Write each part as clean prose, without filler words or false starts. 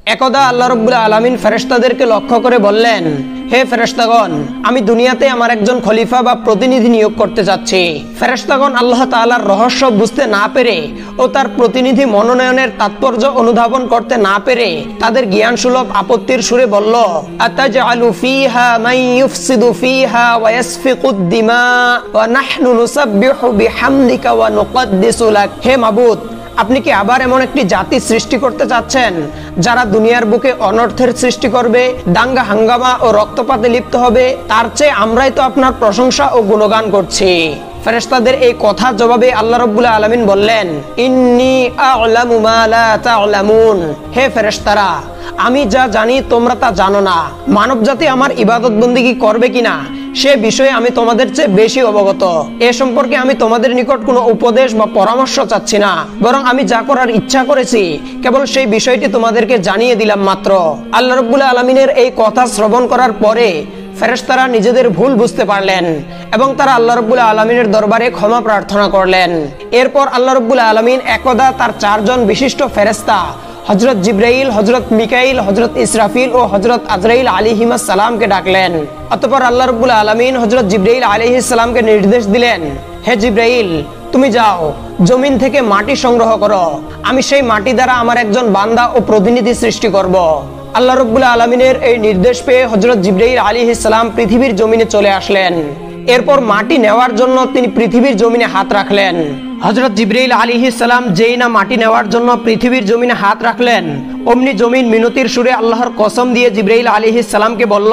একদা আল্লাহ রাব্বুল আলামিন ফেরেশতাদেরকে লক্ষ্য করে বললেন, হে ফেরেশতাগণ, আমি দুনিয়াতে আমার একজন খলিফা বা প্রতিনিধি নিয়োগ করতে যাচ্ছি। ফেরেশতাগণ আল্লাহ তাআলার রহস্য বুঝতে না পেরে ও তার প্রতিনিধি মনোনয়নের তাৎপর্য অনুধাবন করতে না পেরে তাদের জ্ঞান সুলভ আপত্তির সুরে বলল, আতাজআলু ফীহা মান ইউফসিদু ফীহা ওয়া ইয়াসফিকুদ দিমা ওয়া নাহনু নুসাব্বিহু বিহামদিকা ওয়া নুকদ্দিসু লাক। হে মাবুদ, আপনি কি আবার এমন একটি জাতি সৃষ্টি করতে চাচ্ছেন যারা দুনিয়ার বুকে অনর্থের সৃষ্টি করবে, দাঙ্গা হাঙ্গামা ও রক্তপাতে লিপ্ত হবে? তার চেয়ে আমরাই তো আপনার প্রশংসা ও গুণগান করছি। ফেরেশতাদের এই কথার জবাবে আল্লাহ রাব্বুল আলামিন বললেন, ইন্নী আ'লামু মা লা তা'লামুন। হে ফেরেশতারা, আমি যা জানি তোমরা তা জানো না। মানব জাতি আমার ইবাদত বন্দেগী করবে কিনা সে বিষয়ে আমি তোমাদের চেয়ে বেশি অবগত। এ সম্পর্কে আমি তোমাদের নিকট কোনো উপদেশ বা পরামর্শ চাচ্ছি না, বরং আমি যা করার ইচ্ছা করেছি কেবল সেই বিষয়টি তোমাদেরকে জানিয়ে দিলাম মাত্র। আল্লাহ রাব্বুল আলামিনের এই কথা শ্রবণ করার পরে ফেরেশতারা নিজেদের ভুল বুঝতে পারলেন এবং তারা আল্লাহ রাব্বুল আলামিনের দরবারে ক্ষমা প্রার্থনা করলেন। এরপর আল্লাহ রাব্বুল আলামিন একদা তার 4 জন বিশিষ্ট ফেরেশতা হযরত জিবরাইল, হযরত মিকাইল, হযরত ইসরাফিল ও হযরত আজরাইল আলাইহিস সালামকে ডাকলেন। অতঃপর আল্লাহ রাব্বুল আলামিন হযরত জিবরাইল আলাইহিস সালামকে নির্দেশ দিলেন, হে জিবরাইল, তুমি যাও জমিন থেকে মাটি সংগ্রহ করো। আমি সেই মাটি দ্বারা আমার একজন বান্দা ও প্রতিনিধি সৃষ্টি করব। আল্লাহ রাব্বুল আলামিনের এই নির্দেশ পেয়ে হযরত জিবরাইল আলাইহিস সালাম পৃথিবীর জমিনে চলে আসলেন। এরপর মাটি নেওয়ার জন্য তিনি পৃথিবীর জমিনে হাত রাখলেন। হযরত জিবরাইল আলাইহিস সালাম যেই না মাটি নেওয়ার জন্য পৃথিবীর জমিনে হাত রাখলেন, অমনি জমিন মিনতির সুরে আল্লাহর কসম দিয়ে জিবরাইল আলাইহিস সালামকে বলল,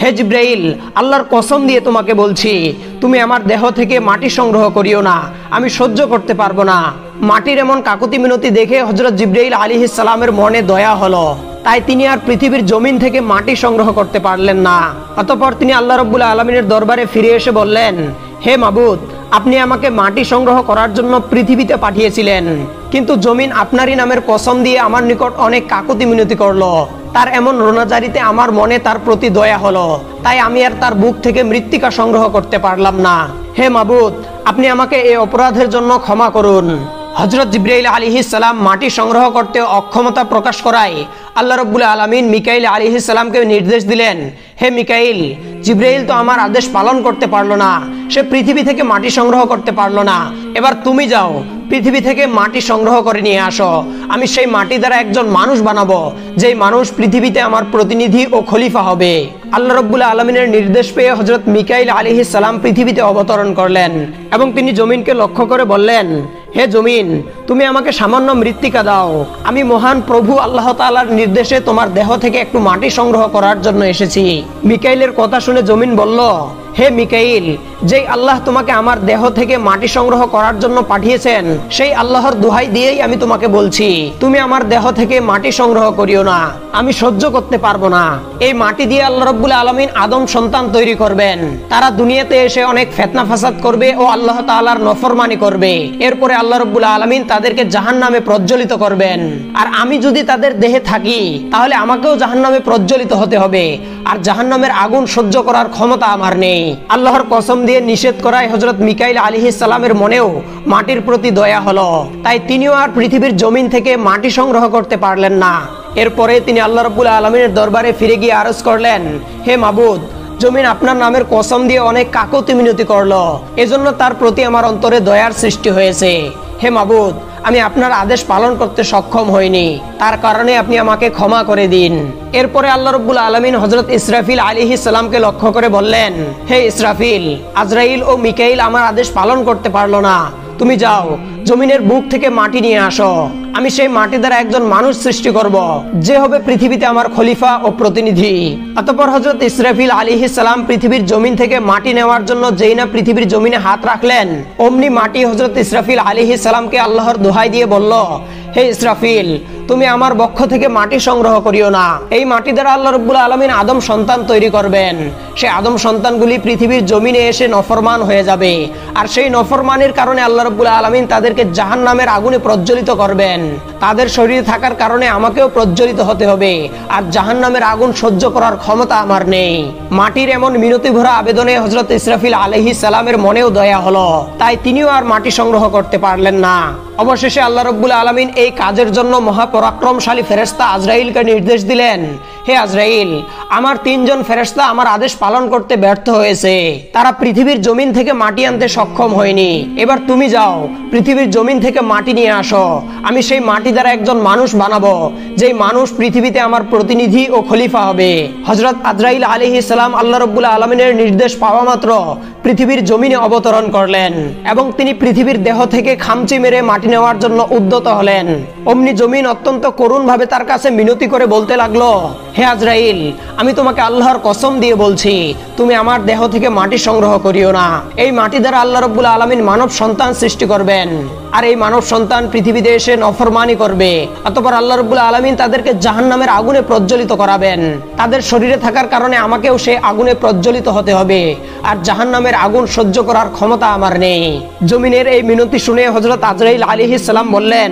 হে জিবরাইল, আল্লাহর কসম দিয়ে তোমাকে বলছি, তুমি আমার দেহ থেকে মাটি সংগ্রহ করিও না, আমি সহ্য করতে পারবো না। মাটির এমন কাকুতি মিনতি দেখে হযরত জিবরাইল আলাইহিস সালামের মনে দয়া হলো, তাই তিনি আর পৃথিবীর জমিন থেকে মাটি সংগ্রহ করতে পারলেন না। অতঃপর তিনি আল্লাহ রাব্বুল আলামিনের দরবারে ফিরে এসে বললেন, হে মাবুদ, আপনি আমাকে মাটি সংগ্রহ করার জন্য পৃথিবীতে পাঠিয়েছিলেন, কিন্তু জমিন আপনারই নামের কসম দিয়ে আমার নিকট অনেক কাকুতি মিনতি করলো। তার এমন রোনাজারিতে আমার মনে তার প্রতি দয়া হলো, তাই আমি আর তার বুক থেকে মৃত্তিকা সংগ্রহ করতে পারলাম না। হে মাবুদ, আপনি আমাকে এই অপরাধের জন্য ক্ষমা করুন। হযরত জিবরাইল আলাইহিস সালাম মাটি সংগ্রহ করতে অক্ষমতা প্রকাশ করায় আল্লাহ রাব্বুল আলামিন মিকাইল আলাইহিস সালামকে নির্দেশ দিলেন, হে মিকাইল, জিবরাইল তো আমার আদেশ পালন করতে পারলো না, সে পৃথিবী থেকে মাটি সংগ্রহ করতে পারলো না। এবার তুমি যাও পৃথিবী থেকে মাটি সংগ্রহ করে নিয়ে আসো। আমি সেই মাটি দ্বারা একজন মানুষ বানাবো, যেই মানুষ পৃথিবীতে আমার প্রতিনিধি ও খলিফা হবে। আল্লাহ রাব্বুল আলামিনের নির্দেশ পেয়ে হযরত মিকাইল আলাইহিস সালাম পৃথিবীতে অবতরণ করলেন এবং তিনি জমিনকে লক্ষ্য করে বললেন, হে জমিন, তুমি আমাকে সামান্য মৃত্তিকা দাও। আমি মহান প্রভু আল্লাহ তাআলার নির্দেশে তোমার দেহ থেকে একটু মাটি সংগ্রহ করার জন্য এসেছি। মিকাইলের কথা শুনে জমিন বলল, হে মিকাইল, যেই আল্লাহ তোমাকে আমার দেহ থেকে মাটি সংগ্রহ করার জন্য পাঠিয়েছেন, সেই আল্লাহর দোহাই দিয়েই আমি তোমাকে বলছি, তুমি আমার দেহ থেকে মাটি সংগ্রহ করিও না, আমি সহ্য করতে পারবো না। এই মাটি দিয়ে আল্লাহ রাব্বুল আলামিন আদম সন্তান তৈরি করবেন। তারা দুনিয়াতে এসে অনেক ফিতনা ফাসাদ করবে ও আল্লাহ তাআলার নফরমানি করবে। এরপরে আল্লাহ রাব্বুল আলামিন তাদেরকে জাহান্নামে প্রজ্বলিত করবেন। আর আমি যদি তাদের দেহে থাকি তাহলে আমাকেও জাহান্নামে প্রজ্বলিত হতে হবে, আর জাহান্নামের আগুন সহ্য করার ক্ষমতা আমার নেই। আল্লাহর কসম দিয়ে নিষেধ করায় হযরত মিকাইল আলাইহিস সালামের মনেও মাটির প্রতি দয়া হলো, তাই তিনিও আর পৃথিবীর জমিন থেকে মাটি সংগ্রহ করতে পারলেন না। এরপরে তিনি আল্লাহ রাব্বুল আলামিনের দরবারে ফিরে গিয়ে আরজ করলেন, হে মাবুদ, জমিন আপনার নামের কসম দিয়ে অনেক কাকুতি মিনতি করলো, এজন্য তার প্রতি আমার অন্তরে দয়ার সৃষ্টি হয়েছে। হে মাবুদ, আমি আপনার আদেশ পালন করতে সক্ষম হইনি, তার কারণে আপনি আমাকে ক্ষমা করে দিন। এরপরে আল্লাহ রাব্বুল আলামিন হযরত ইসরাফিল আলাইহিস সালামকে লক্ষ্য করে বললেন, হে ইসরাফিল, আজরাইল ও মিকাইল আমার আদেশ পালন করতে পারলো না, তুমি যাও জমিনের বুক থেকে মাটি নিয়ে আসো। আমি সেই মাটি দ্বারা একজন মানুষ সৃষ্টি করব, যে হবে পৃথিবীতে আমার খলিফা ও প্রতিনিধি। অতঃপর হযরত ইসরাফিল আলাইহিস সালাম পৃথিবীর জমিন থেকে মাটি নেওয়ার জন্য যেই না পৃথিবীর জমিনে হাত রাখলেন, অমনি মাটি হযরত ইসরাফিল আলাইহিস সালামকে আল্লাহর দোহাই দিয়ে বলল, হে ইসরাফিল, তুমি আমার বক্ষ থেকে মাটি সংগ্রহ করিও না। এই মাটি দ্বারা আল্লাহ রাব্বুল আলামিন আদম সন্তান তৈরি করবেন। সেই আদম সন্তানগুলি পৃথিবীর জমিনে এসে নফরমান হয়ে যাবে, আর সেই নফরমানের কারণে আল্লাহ রাব্বুল আলামিন তাদেরকে জাহান্নামের আগুনে প্রজ্বলিত করবেন। তাদের শরীরে থাকার কারণে আমাকেও প্রজ্বলিত হতে হবে, আর জাহান্নামের আগুন সহ্য করার ক্ষমতা আমার নেই। মাটির এমন মিনতি ভরা আবেদনে হযরত ইসরাফিল আলাইহিস সালামের মনেও দয়া হলো, তাই তিনিও আর মাটি সংগ্রহ করতে পারলেন না। অবশেষে আল্লাহ রাব্বুল আলামিন এই কাজের জন্য মহাপরাক্রমশালী ফেরেশতা আজরাইলকে নির্দেশ দিলেন, হে আজরাইল, আমার 3 জন ফেরেশতা আমার আদেশ পালন করতে ব্যর্থ হয়েছে। তারা পৃথিবীর জমিন থেকে মাটি আনতে সক্ষম হয়নি। এবার তুমি যাও, পৃথিবীর জমিন থেকে মাটি নিয়ে আসো। আমি সেই মাটি দ্বারা একজন মানুষ বানাবো, যেই মানুষ পৃথিবীতে আমার প্রতিনিধি ও খলিফা হবে। হযরত আজরাইল আলাইহিস সালাম আল্লাহ রাব্বুল আলামিনের নির্দেশ পাওয়া মাত্র পৃথিবীর জমিনে অবতরণ করলেন এবং তিনি পৃথিবীর দেহ থেকে খামচি মেরে মাটি নেওয়ার জন্য উদ্যত হলেন। অমনি জমিন অত্যন্ত করুণ ভাবে তার কাছে মিনতি করে বলতে লাগলো, হে আজরাইল, আমি তোমাকে আল্লাহর কসম দিয়ে বলছি, তুমি আমার দেহ থেকে মাটি সংগ্রহ করিও না। এই মাটি দ্বারা আল্লাহ রাব্বুল আলামিন মানব সন্তান সৃষ্টি করবেন, আর এই মানব সন্তান পৃথিবীতে এসে নফরমানি করবে। অতঃপর আল্লাহ রাব্বুল আলামিন তাদেরকে জাহান্নামের আগুনে প্রজ্বলিত করাবেন। তাদের শরীরে থাকার কারণে আমাকেও সেই আগুনে প্রজ্বলিত হতে হবে, আর জাহান্নামের আগুন সহ্য করার ক্ষমতা আমার নেই। জমিনের এই মিনতি শুনে হযরত আজরাইল আলাইহিস সালাম বললেন,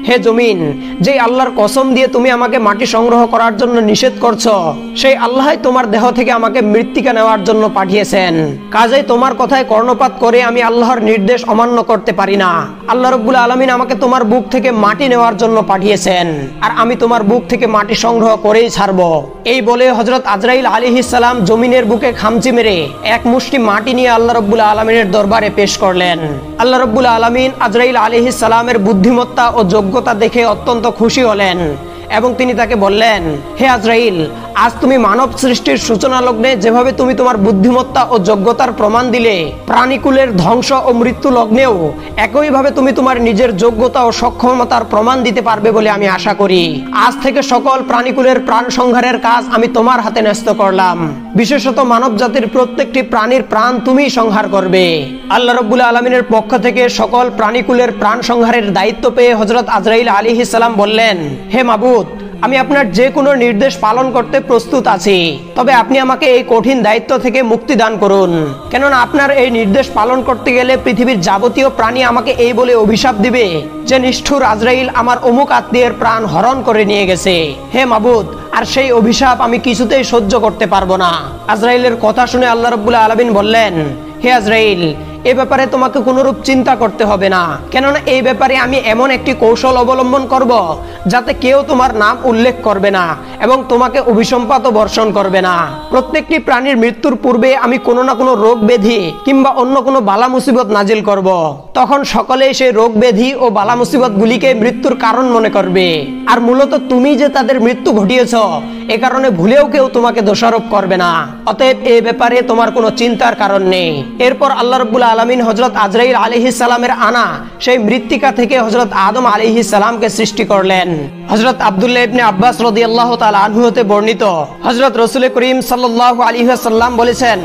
হে জমিন, যে আল্লাহর কসম দিয়ে তুমি আমাকে মাটি সংগ্রহ করার জন্য নিষেধ করছো, সেই আল্লাহই তোমার দেহ থেকে আমাকে মৃত্তিকা নেওয়ার জন্য পাঠিয়েছেন। কাজেই তোমার কথায় কর্ণপাত করে আমি আল্লাহর নির্দেশ অমান্য করতে পারি না। আল্লাহ রাব্বুল আলামিন আমাকে তোমার বুক থেকে মাটি নেওয়ার জন্য পাঠিয়েছেন, আর আমি তোমার বুক থেকে মাটি সংগ্রহ করেই ছাড়বো। এই বলে হযরত আজরাইল আলাইহিস সালাম জমিনের বুকে খামচি মেরে এক মুষ্টি মাটি নিয়ে আল্লাহ রাব্বুল আলামিনের দরবারে পেশ করলেন। আল্লাহ রাব্বুল আলামিন আজরাইল আলাইহিস সালামের বুদ্ধিমত্তা ও যোগ্যতা দেখে অত্যন্ত খুশি হলেন এবং তিনি তাকে বললেন, হে আজরাইল, আজ তুমি মানব সৃষ্টির সূচনা লগ্নে যেভাবে তুমি তোমার বুদ্ধিমত্তা ও যোগ্যতার প্রমাণ দিলে, প্রাণীকুলের ধ্বংস ও মৃত্যু লগ্নেও একইভাবে তুমি তোমার নিজের যোগ্যতা ও সক্ষমতার প্রমাণ দিতে পারবে বলে আমি আশা করি। আজ থেকে সকল প্রাণীকুলের প্রাণ সংহারের কাজ আমি তোমার হাতে ন্যস্ত করলাম। বিশেষত মানব জাতির প্রত্যেকটি প্রাণীর প্রাণ তুমিই সংহার করবে। আল্লাহ রাব্বুল আলামিনের পক্ষ থেকে সকল প্রাণীকুলের প্রাণ সংহারের দায়িত্ব পেয়ে হযরত আজরাইল আলাইহিস সালাম বললেন, হে মাবুদ, আমি আপনার যে কোনো নির্দেশ পালন করতে প্রস্তুত আছি, তবে আপনি আমাকে এই কঠিন দায়িত্ব থেকে মুক্তি দান করুন। কেননা আপনার এই নির্দেশ পালন করতে গেলে পৃথিবীর যাবতীয় প্রাণী আমাকে এই বলে অভিশাপ দিবে যে নিষ্ঠুর আজরাইল আমার অমুক আত্মীয়ের প্রাণ হরণ করে নিয়ে গেছে। হে মাবুদ, আর সেই অভিশাপ আমি কিছুতেই সহ্য করতে পারবো না। আজরাইলের কথা শুনে আল্লাহ রাব্বুল আলামিন বললেন, হে আজরাইল, এ ব্যাপারে তোমাকে কোনরূপ চিন্তা করতে হবে না, কেননা এই ব্যাপারে আমি এমন একটি কৌশল অবলম্বন করব যাতে কেউ তোমার নাম উল্লেখ করবে না এবং তোমাকে অভিসম্পাত বর্ষণ করবে না। প্রত্যেকটি প্রাণীর মৃত্যুর পূর্বে আমি কোনো না কোনো রোগ ব্যাধি কিংবা অন্য কোনো বালা মুসিবত নাজিল করব। তখন সকলেই সেই রোগ ব্যাধি ও বালা মুসিবত গুলিকে মৃত্যুর কারণ মনে করবে, আর মূলত তুমি যে তাদের মৃত্যু ঘটিয়েছ এ কারণে ভুলেও কেউ তোমাকে দোষারোপ করবে না। অতএব এই ব্যাপারে তোমার কোনো চিন্তার কারণ নেই। এরপর আল্লাহ রাব্বুল আলামিন হযরত আজরাইল আলাইহিস সালামের আনা সেই মৃত্তিকা থেকে হযরত আদম আলাইহিস সালামকে সৃষ্টি করলেন। হযরত আব্দুল্লাহ ইবনে আব্বাস রাদিয়াল্লাহু তাআলা আনহু হতে বর্ণিত, হযরত রাসূল করিম সাল্লাল্লাহু আলাইহি ওয়াসাল্লাম বলেছেন,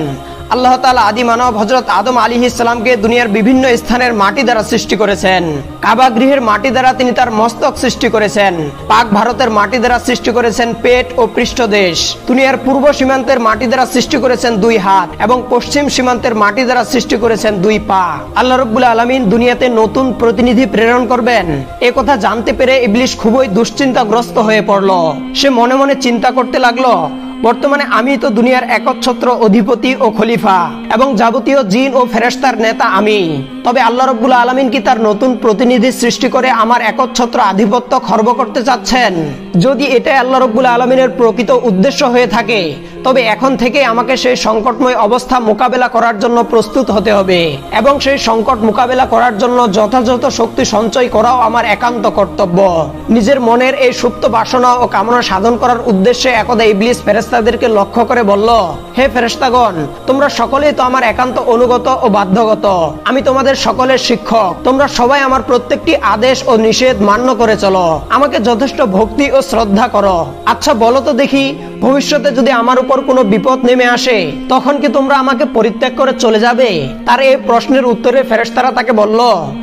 আল্লাহ তাআলা আদি মানব হযরত আদম আলাইহিস সালামকে দুনিয়ার বিভিন্ন স্থানের মাটি দ্বারা সৃষ্টি করেছেন। কাবা গৃহের মাটি দ্বারা তিনি তার মস্তক সৃষ্টি করেছেন। পাক ভারতের মাটি দ্বারা সৃষ্টি করেছেন পেট ও পৃষ্ঠদেশ। দুনিয়ার পূর্ব সীমান্তের মাটি দ্বারা সৃষ্টি করেছেন 2 হাত এবং পশ্চিম সীমান্তের মাটি দ্বারা সৃষ্টি করেছেন 2 পা। আল্লাহ রাব্বুল আলামিন দুনিয়াতে নতুন প্রতিনিধি প্রেরণ করবেন এ কথা জানতে পেরে ইবলিস খুবই দুশ্চিন্তাগ্রস্ত হয়ে পড়ল। সে মনে মনে চিন্তা করতে লাগলো, বর্তমানে আমি তো দুনিয়ার একচ্ছত্র অধিপতি ও খলিফা এবং যাবতীয় জিন ও ফেরেশতার নেতা আমি। তবে আল্লাহ রাব্বুল আলামিন কি তার নতুন প্রতিনিধি সৃষ্টি করে আমার একচ্ছত্র আধিপত্য খর্ব করতে চাচ্ছেন? যদি এটাই আল্লাহ রাব্বুল আলামিনের প্রকৃত উদ্দেশ্য হয়ে থাকে, তবে এখন থেকে আমাকে সেই সংকটময় অবস্থা মোকাবেলা করার জন্য প্রস্তুত হতে হবে এবং সেই সংকট মোকাবেলা করার জন্য যথাযথ শক্তি সঞ্চয় করাও আমার একান্ত কর্তব্য। নিজের মনের এই সুপ্ত বাসনা ও কামনা সাধন করার উদ্দেশ্যে একদা ইবলিস ফেরেশতাদেরকে লক্ষ্য করে বলল, হে ফেরেশতাগণ, তোমরা সকলেই তো আমার একান্ত অনুগত ও বাধ্যগত। আমি তোমাদের সকলের শিক্ষক। তোমরা সবাই আমার প্রত্যেকটি আদেশ ও নিষেধ মান্য করে চলো। আমাকে যথেষ্ট ভক্তি ও শ্রদ্ধা করো। আচ্ছা বলো তো দেখি, ভবিষ্যতে যদি আমার উপর কোনো বিপদ নেমে আসে তখন কি তোমরা আমাকে পরিত্যাগ করে চলে যাবে? তার এই প্রশ্নের উত্তরে ফেরেশতারা তাকে বলল,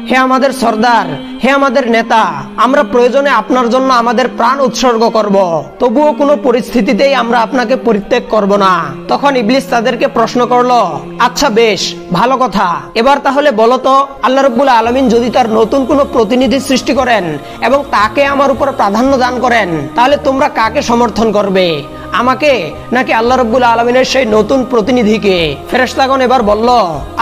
হে আমাদের সর্দার, হে আমাদের নেতা, আমরা প্রয়োজনে আপনার জন্য আমাদের প্রাণ উৎসর্গ করব, তবুও কোনো পরিস্থিতিতেই আমরা আপনাকে পরিত্যাগ করব না। তখন ইবলিস তাদেরকে প্রশ্ন করলো, আচ্ছা বেশ, ভালো কথা, এবার তাহলে বলো তো, আল্লাহ রাব্বুল আলামিন যদি তার নতুন কোনো প্রতিনিধি সৃষ্টি করেন এবং তাকে আমার উপর প্রাধান্য দান করেন, তাহলে তোমরা কাকে সমর্থন করবে? আমাকে নাকি আল্লাহ রাব্বুল আলামিনের সেই নতুন প্রতিনিধিকে? ফেরেশতাগণ এবার বলল,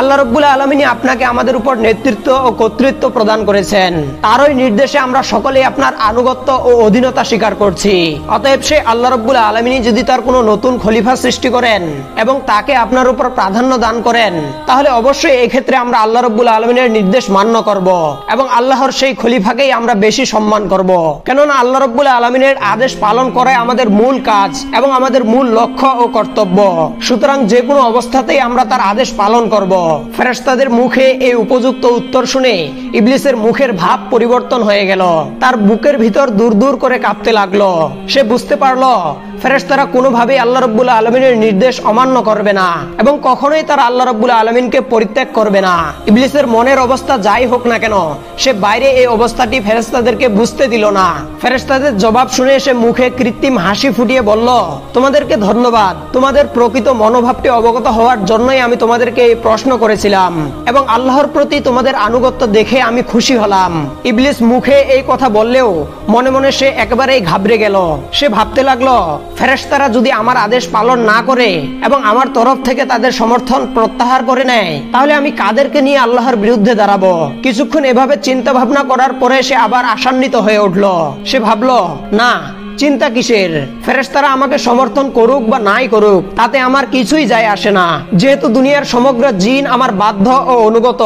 আল্লাহ রাব্বুল আলামিনই আপনাকে আমাদের উপর নেতৃত্ব ও কর্তৃত্ব প্রদান করেছেন। তারই নির্দেশে আমরা সকলেই আপনার আনুগত্য ও অধীনতা স্বীকার করছি। অতএব সে আল্লাহ রাব্বুল আলামিনই যদি তার কোনো নতুন খলিফা সৃষ্টি করেন এবং তাকে আপনার উপর প্রাধান্য দান করেন, তাহলে অবশ্যই এই ক্ষেত্রে আমরা আল্লাহ রাব্বুল আলামিনের নির্দেশ মান্য করব এবং আল্লাহর সেই খলিফাকেই আমরা বেশি সম্মান করব। কেননা আল্লাহ রাব্বুল আলামিনের আদেশ পালন করাই আমাদের মূল কাজ এবং আমাদের মূল লক্ষ্য ও কর্তব্য। সুতরাং যে কোনো অবস্থাতেই আমরা তার আদেশ পালন করব। ফেরেশতাদের মুখে এই উপযুক্ত উত্তর শুনে ইবলিসের মুখের ভাব পরিবর্তন হয়ে গেল। তার বুকের ভিতর দূর দূর করে কাঁপতে লাগলো। সে বুঝতে পারলো ফেরেশতারা কোনোভাবেই আল্লাহ রাব্বুল আলামিনের নির্দেশ অমান্য করবে না এবং কখনোই তারা আল্লাহ রাব্বুল আলামিনকে পরিত্যাগ করবে না। ইবলিসের মনের অবস্থা যাই হোক না কেন, সে বাইরে এই অবস্থাটি ফেরেশতাদেরকে বুঝতে দিল না। ফেরেশতাদের জবাব শুনে সে মুখে কৃত্রিম হাসি ফুটিয়ে বলল, তোমাদেরকে ধন্যবাদ। তোমাদের প্রকৃত মনোভাবটি অবগত হওয়ার জন্যই আমি তোমাদেরকে এই প্রশ্ন করেছিলাম এবং আল্লাহর প্রতি তোমাদের আনুগত্য দেখে আমি খুশি হলাম। ইবলিস মুখে এই কথা বললেও মনে মনে সে একেবারেই ঘাবড়ে গেল। সে ভাবতে লাগলো, ফেরেশতারা যদি আমার আদেশ পালন না করে এবং আমার তরফ থেকে তাদের সমর্থন প্রত্যাহার করে নেয়, তাহলে আমি কাদেরকে নিয়ে আল্লাহর বিরুদ্ধে দাঁড়াবো? কিছুক্ষণ এভাবে চিন্তা ভাবনা করার পরে সে আবার আশান্বিত হয়ে উঠল। সে ভাবলো, না, চিন্তা কিসের? ফেরেশতারা আমাকে সমর্থন করুক বা নাই করুক, তাতে আমার কিছুই যায় আসে না। যেহেতু দুনিয়ার সমগ্র জিন আমার বাধ্য ও অনুগত